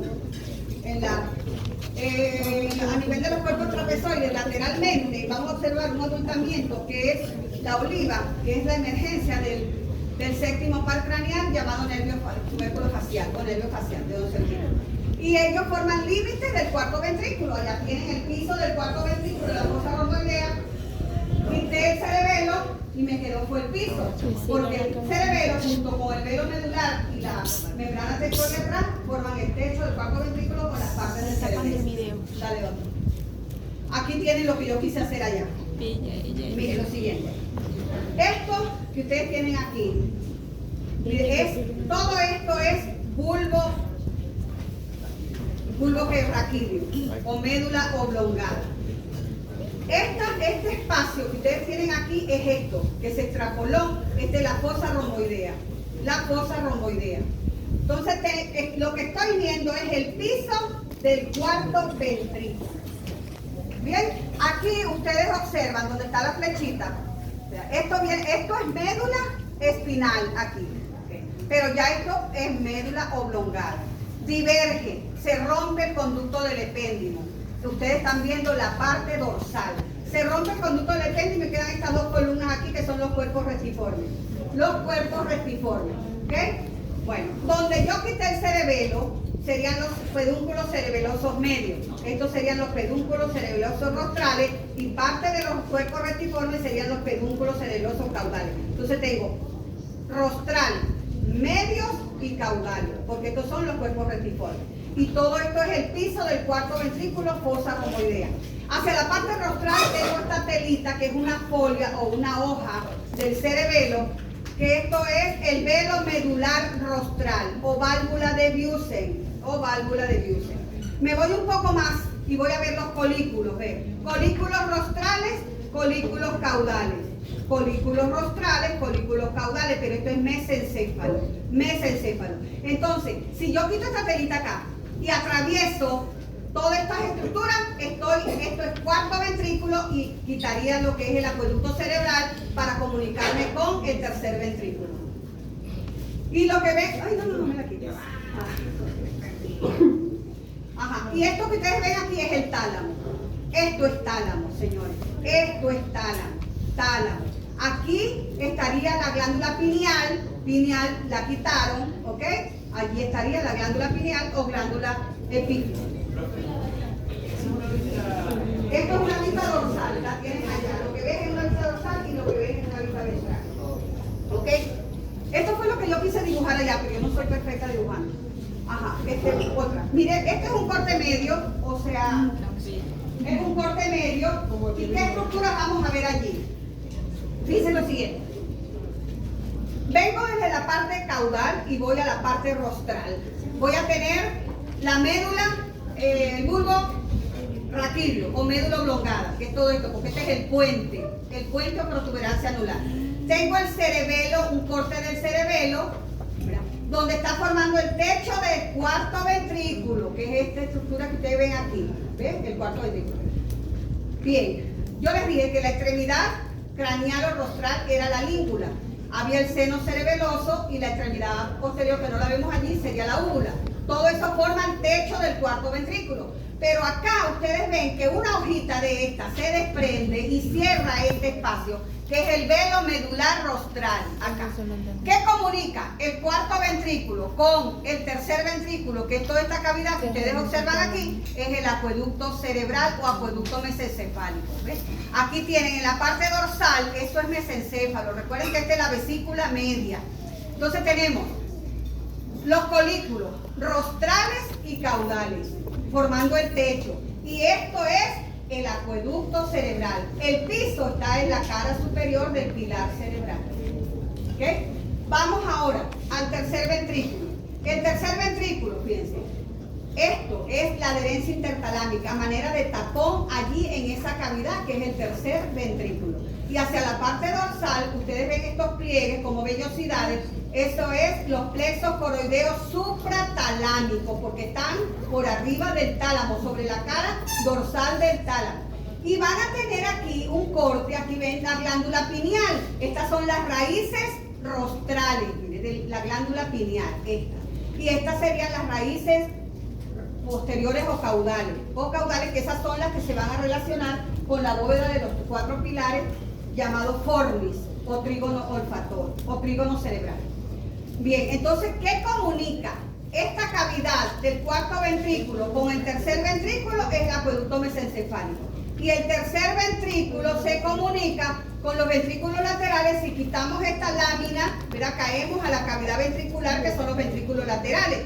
A: a nivel de los cuerpos trapezoides, lateralmente, vamos a observar un adultamiento que es la oliva, que es la emergencia del séptimo par craneal llamado tubérculo facial o nervio facial, de donde se origina. Y ellos forman límites del cuarto ventrículo. Allá tienen el piso del cuarto ventrículo, la fosa romboidea. Quité el cerebelo y me quedó fue el piso, porque el cerebelo junto con el velo medular y la membrana tectónica atrás forman el techo del cuarto ventrículo con las partes del cerebelo. Dale, otro. Aquí tienen lo que yo quise hacer allá. Miren lo siguiente. Esto que ustedes tienen aquí, todo esto es bulbo raquídeo o médula oblongada. Este espacio que ustedes tienen aquí es esto, que se extrapoló, es la fosa romboidea. La fosa romboidea. Entonces, lo que estoy viendo es el piso del cuarto ventrículo. Bien, aquí ustedes observan donde está la flechita. Esto es médula espinal aquí, ¿okay? Pero ya esto es médula oblongada. Diverge, se rompe el conducto del epéndimo. Ustedes están viendo la parte dorsal. Se rompe el conducto del epéndimo y quedan estas dos columnas aquí que son los cuerpos restiformes. Los cuerpos restiformes, ¿ok? Bueno, donde yo quité el cerebelo serían los pedúnculos cerebelosos medios. Estos serían los pedúnculos cerebelosos rostrales y parte de los cuerpos restiformes serían los pedúnculos cerebelosos caudales. Entonces tengo rostral, medios y caudales, porque estos son los cuerpos restiformes. Y todo esto es el piso del cuarto ventrículo, fosa romboidea. Hacia la parte rostral tengo esta telita que es una folia o una hoja del cerebelo, que esto es el velo medular rostral o válvula de Busen. Me voy un poco más y voy a ver los colículos. Colículos rostrales, colículos caudales. Colículos rostrales, colículos caudales, pero esto es mesencéfalo. Entonces, si yo quito esta telita acá y atravieso todas estas estructuras, esto es cuarto ventrículo y quitaría lo que es el acueducto cerebral para comunicarme con el tercer ventrículo. Y lo que ven, no me la quites. Ajá, y esto que ustedes ven aquí es el tálamo. Esto es tálamo, señores. Esto es tálamo. Aquí estaría la glándula pineal la quitaron, ¿ok? Allí estaría la glándula pineal o glándula epífise. Esto es una vista dorsal, la tienen allá. Lo que ven es una vista dorsal y lo que ven es una vista ventral. ¿Ok? Esto fue lo que yo quise dibujar allá, pero yo no soy perfecta dibujando. Ajá, otra. Mire, este es un corte medio, o sea, es un corte medio. ¿Y qué estructura vamos a ver allí? Dice lo siguiente. Vengo desde la parte caudal y voy a la parte rostral. Voy a tener la médula, el bulbo raquídeo o médula oblongada, que es todo esto, porque este es el puente o protuberancia anular. Tengo el cerebelo, un corte del cerebelo, donde está formando el techo del cuarto ventrículo, que es esta estructura que ustedes ven aquí. ¿Ven? El cuarto ventrículo. Bien, yo les dije que la extremidad craneal o rostral era la língula. Había el seno cerebeloso y la extremidad posterior, que no la vemos allí, sería la úvula. Todo eso forma el techo del cuarto ventrículo. Pero acá ustedes ven que una hojita de esta se desprende y cierra este espacio, que es el velo medular rostral, acá. ¿Qué comunica el cuarto ventrículo con el tercer ventrículo, que es toda esta cavidad que ustedes observan aquí? Es el acueducto cerebral o acueducto mesencefálico. ¿Ves? Aquí tienen en la parte dorsal, esto es mesencéfalo. Recuerden que esta es la vesícula media. Entonces tenemos los colículos rostrales y caudales, formando el techo. Y esto es el acueducto cerebral. El piso está en la cara superior del pilar cerebral. ¿Okay? Vamos ahora al tercer ventrículo. El tercer ventrículo, fíjense, Esto es la adherencia intertalámica, a manera de tapón allí en esa cavidad que es el tercer ventrículo. Y hacia la parte dorsal, ustedes ven estos pliegues como vellosidades, eso es los plexos coroideos supratalámicos, porque están por arriba del tálamo, sobre la cara dorsal del tálamo. Y van a tener aquí un corte, aquí ven la glándula pineal. Estas son las raíces rostrales, de la glándula pineal, esta. Y estas serían las raíces posteriores o caudales, que esas son las que se van a relacionar con la bóveda de los 4 pilares llamado fornis o trígono olfatorio o trígono cerebral. Bien, entonces, ¿qué comunica esta cavidad del cuarto ventrículo con el tercer ventrículo? Es el acueducto mesencefálico. Y el tercer ventrículo se comunica con los ventrículos laterales. Si quitamos esta lámina, ¿verdad?, caemos a la cavidad ventricular, que son los ventrículos laterales.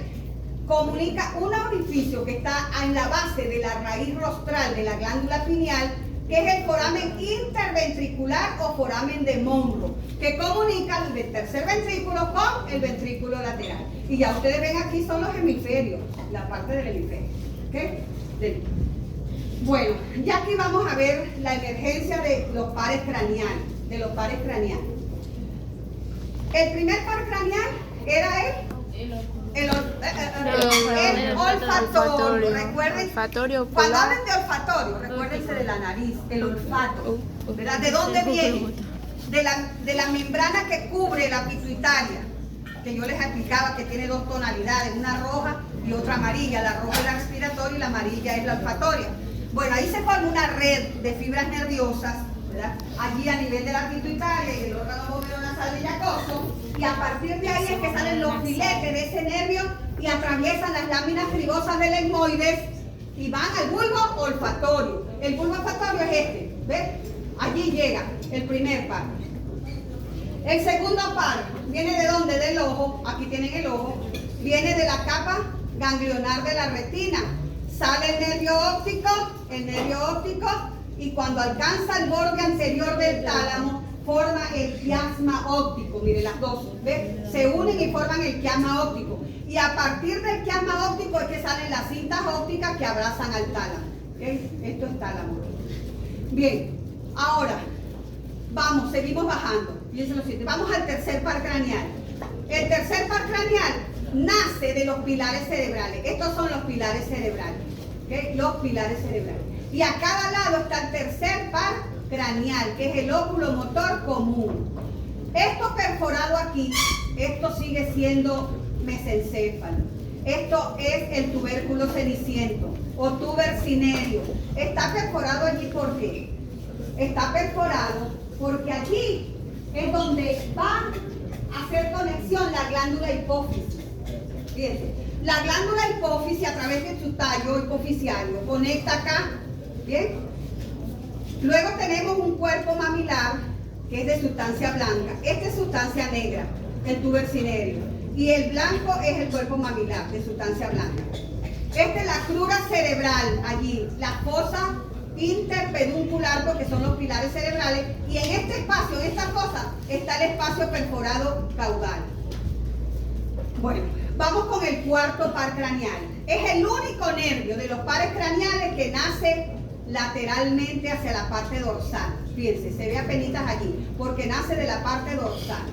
A: Comunica un orificio que está en la base de la raíz rostral de la glándula pineal, que es el foramen interventricular o foramen de Monro, que comunica el tercer ventrículo con el ventrículo lateral. Y ya ustedes ven aquí son los hemisferios, la parte del hemisferio. ¿Okay? Bueno, ya aquí vamos a ver la emergencia de los pares craneales, El primer par craneal era el olfatorio. Recuerden, cuando hablen de olfatorio, recuérdense de la nariz, el olfato, ¿verdad? ¿De dónde viene? De la membrana que cubre la pituitaria, que yo les explicaba que tiene 2 tonalidades, una roja y otra amarilla. La roja es la respiratoria y la amarilla es la olfatoria. Bueno, ahí se forma una red de fibras nerviosas, ¿verdad?, allí a nivel de la pituitaria y del órgano bóveo nasal bellacoso, y a partir de ahí es que salen los filetes de ese nervio y atraviesan las láminas cribosas del etmoides y van al bulbo olfatorio. El bulbo olfatorio es este, ¿ves? Allí llega el primer par. El segundo par viene ¿de dónde? Del ojo. Aquí tienen el ojo. Viene de la capa ganglionar de la retina. Sale el nervio óptico, y cuando alcanza el borde anterior del tálamo, forma el chiasma óptico. Mire, las dos, ¿ves? Se unen y forman el chiasma óptico. Y a partir del chiasma óptico es que salen las cintas ópticas que abrazan al tálamo. ¿Okay? Esto es tálamo. Bien, ahora, seguimos bajando. Fíjense lo siguiente, vamos al tercer par craneal. El tercer par craneal nace de los pilares cerebrales. Estos son los pilares cerebrales. ¿Okay? Los pilares cerebrales. Y a cada lado está el tercer par craneal, que es el óculo motor común. Esto perforado aquí, esto sigue siendo mesencéfalo. Esto es el tubérculo ceniciento o tuber cinerio. Está perforado allí, ¿por qué? Está perforado porque allí es donde va a hacer conexión la glándula hipófisis. Fíjense, la glándula hipófisis a través de su tallo hipoficiario conecta acá, ¿bien? Luego tenemos un cuerpo mamilar que es de sustancia blanca. Esta es sustancia negra, el tuber cinerio. Y el blanco es el cuerpo mamilar de sustancia blanca. Esta es la crura cerebral allí, la fosa interpeduncular, porque son los pilares cerebrales. Y en este espacio, en esta fosa, está el espacio perforado caudal. Bueno, vamos con el cuarto par craneal. Es el único nervio de los pares craneales que nace lateralmente hacia la parte dorsal. Fíjense, se ve apenitas allí, porque nace de la parte dorsal,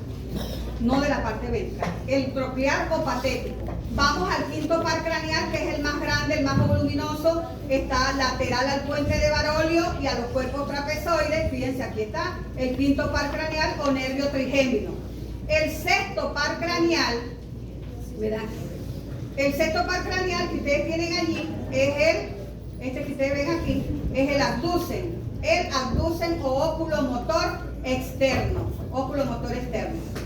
A: no de la parte ventral. El troclear o patético. Vamos al quinto par craneal, que es el más grande, el más voluminoso. Está lateral al puente de Barolio y a los cuerpos trapezoides. Fíjense, aquí está el quinto par craneal o nervio trigémino. El sexto par craneal, ¿verdad? El sexto par craneal que ustedes tienen allí es este que ustedes ven aquí, es el abducen o óculo motor externo,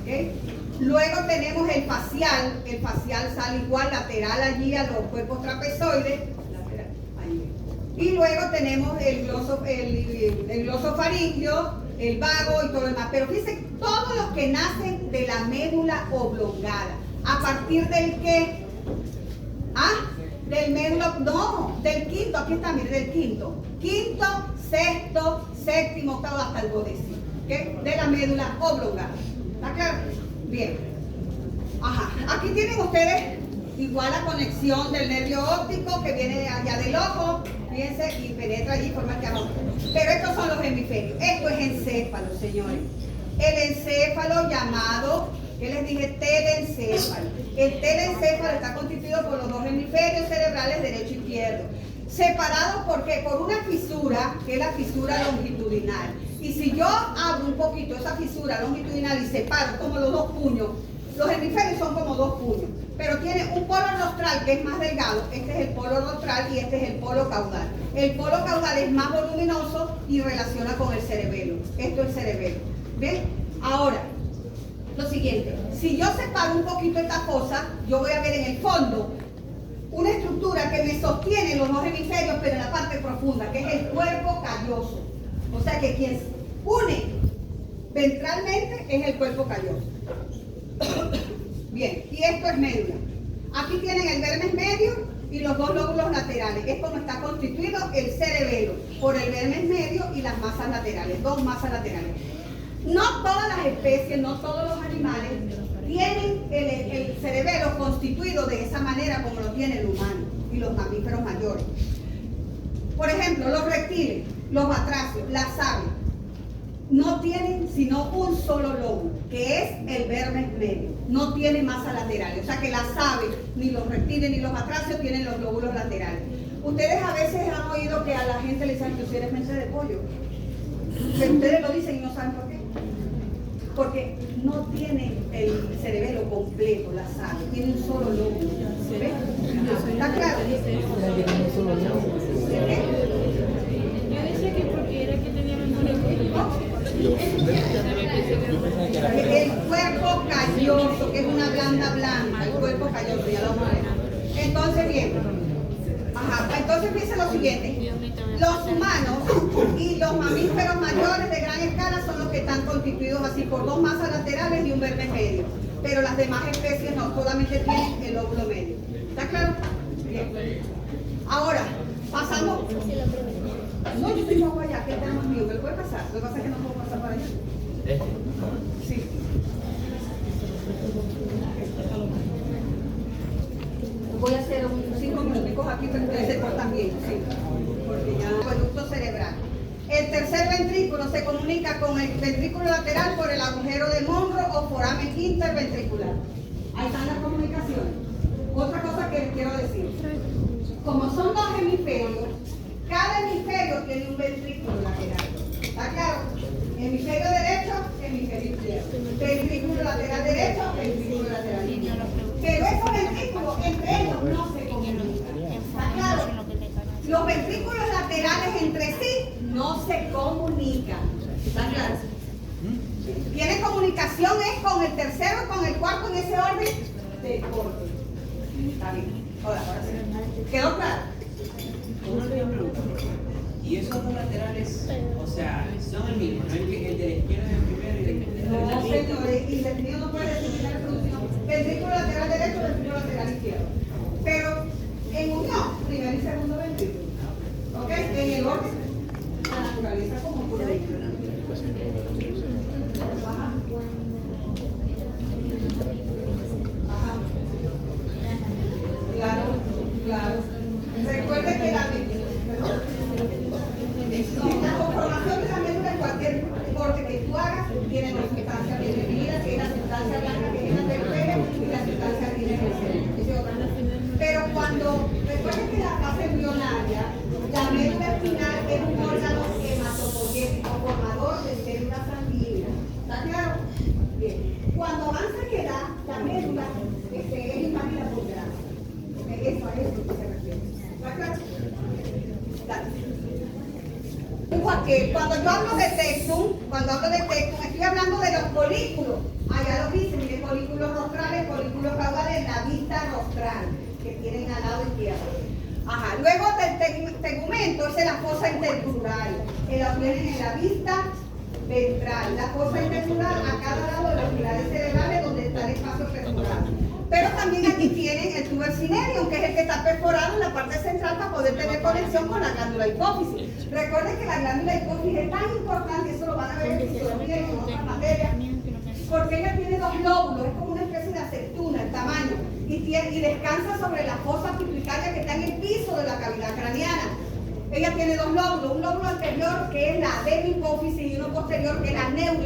A: ¿okay? Luego tenemos el facial sale igual lateral allí a los cuerpos trapezoides, y luego tenemos el glosofaringio, el vago y todo lo demás. Pero fíjense, todos los que nacen de la médula oblongada, ¿a partir del qué? Del médula, no, del quinto, aquí está, mire, del quinto, sexto, séptimo, octavo, hasta el duodécimo, ¿okay? De la médula oblongada. ¿Está claro? Bien. Ajá, aquí tienen ustedes Igual la conexión del nervio óptico que viene allá del ojo, fíjense, y penetra allí y forma que abajo. Pero estos son los hemisferios. Esto es encéfalo, señores. El encéfalo llamado, que les dije, telencéfalo. El telencéfalo está constituido por los dos hemisferios cerebrales derecho e izquierdo. Separados porque por una fisura, que es la fisura longitudinal. Y si yo abro un poquito esa fisura longitudinal y separo como los dos puños, los hemisferios son como dos puños, pero tiene un polo rostral que es más delgado. Este es el polo rostral y este es el polo caudal. El polo caudal es más voluminoso y relaciona con el cerebelo. Esto es el cerebelo. ¿Ven? Ahora, lo siguiente. Si yo separo un poquito esta fosa, yo voy a ver en el fondo una estructura que me sostiene los dos hemisferios, pero en la parte profunda, que es el cuerpo calloso. O sea que quien une ventralmente es el cuerpo calloso. Bien, y esto es médula. Aquí tienen el vermes medio y los dos lóbulos laterales. Es como está constituido el cerebelo, por el vermes medio y las masas laterales, dos masas laterales. No todas las especies, no todos los animales tienen el cerebelo constituido de esa manera como lo tiene el humano y los mamíferos mayores. Por ejemplo, los reptiles, los batracios, las aves, no tienen sino un solo lóbulo, que es el vermes medio. No tiene masa laterales. O sea que las aves, ni los reptiles, ni los batracios tienen los lóbulos laterales. Ustedes a veces han oído que a la gente le dicen que usted es mente de pollo. Pero ustedes lo dicen y no saben por qué. Porque no tiene el cerebelo completo, las aves. Tiene un solo lóbulo. ¿Se ve? ¿Está claro?
E: Yo decía que porque era que tenía memoria.
A: El cuerpo calloso, que es una glanda blanca, el cuerpo calloso, ya lo vamos a ver. Entonces, bien. Entonces piensen lo siguiente. Los humanos y los mamíferos mayores de gran escala son los que están constituidos así por dos masas laterales y un vermes medio. Pero las demás especies no, solamente tienen el lóbulo medio. ¿Está claro? Bien. Ahora, pasamos. No, yo estoy poco allá, que tenemos mío, ¿me lo puede pasar? Lo que pasa es que no puedo pasar para allá. Sí. Voy a hacer 5 minutos aquí, pero ustedes se cortan bien, sí. Porque ya el conducto cerebral. El tercer ventrículo se comunica con el ventrículo lateral por el agujero de Monro o foramen interventricular. Ahí están las comunicaciones. Otra cosa que les quiero decir. Como son dos hemisferios, cada hemisferio tiene un ventrículo lateral. ¿Está claro? Hemisferio derecho, hemisferio izquierdo. Ventrículo lateral derecho, ventrículo lateral izquierdo. Pero esos ventrículos entre ellos no se comunican. ¿Está claro? Los ventrículos laterales entre sí no se comunican. ¿Está claro? Tiene comunicación es con el tercero, con el cuarto en ese orden de orden. Está bien. Ahora sí. ¿Quedó claro?
F: Y esos dos laterales, o sea, son el mismo, no es que el de la izquierda es el primero y el de la
A: No, señores, y el mío no puede decir la reproducción. Ventrículo lateral derecho, ventrículo lateral izquierdo. Pero en unión, primer y segundo ventrículo. ¿Ok? En el orden, la naturaleza como por ahí. Ajá. Claro, claro. Recuerde que la conformación de la médula en cualquier corte que tú hagas tiene una sustancia bien definida, que es la sustancia blanca que es la tercera y la sustancia gris en el cerebro. Pero cuando recuerden que la fase embrionaria, la médula espinal es un órgano hematopoyético formador de células sanguíneas. ¿Está claro? Bien. Cuando avanza en edad, la médula es inválida por grasa. Eso a eso que se refiere. ¿Está claro? Que cuando yo hablo de tectum, estoy hablando de los folículos. Allá lo dicen, miren, folículos rostrales, folículos caudales, la vista rostral, que tienen al lado izquierdo. Ajá. Luego del tegumento, esa es la fosa intercrural, que la tienen en la vista ventral. La fosa intercrural a cada lado de los pilares cerebrales donde está el espacio perforado. Pero también aquí tienen el tuber cinereum, que es el que está perforado en la parte central para poder tener conexión con la glándula hipófisis. Recuerden que la glándula hipófisis es tan importante, eso lo van a ver en fisiología y en otras materias, porque ella tiene dos lóbulos, es como una especie de aceituna, el tamaño, y descansa sobre la fosa pituitaria que está en el piso de la cavidad craneana. Ella tiene dos lóbulos, un lóbulo anterior que es la adenohipófisis y uno posterior que es la neurohipófisis.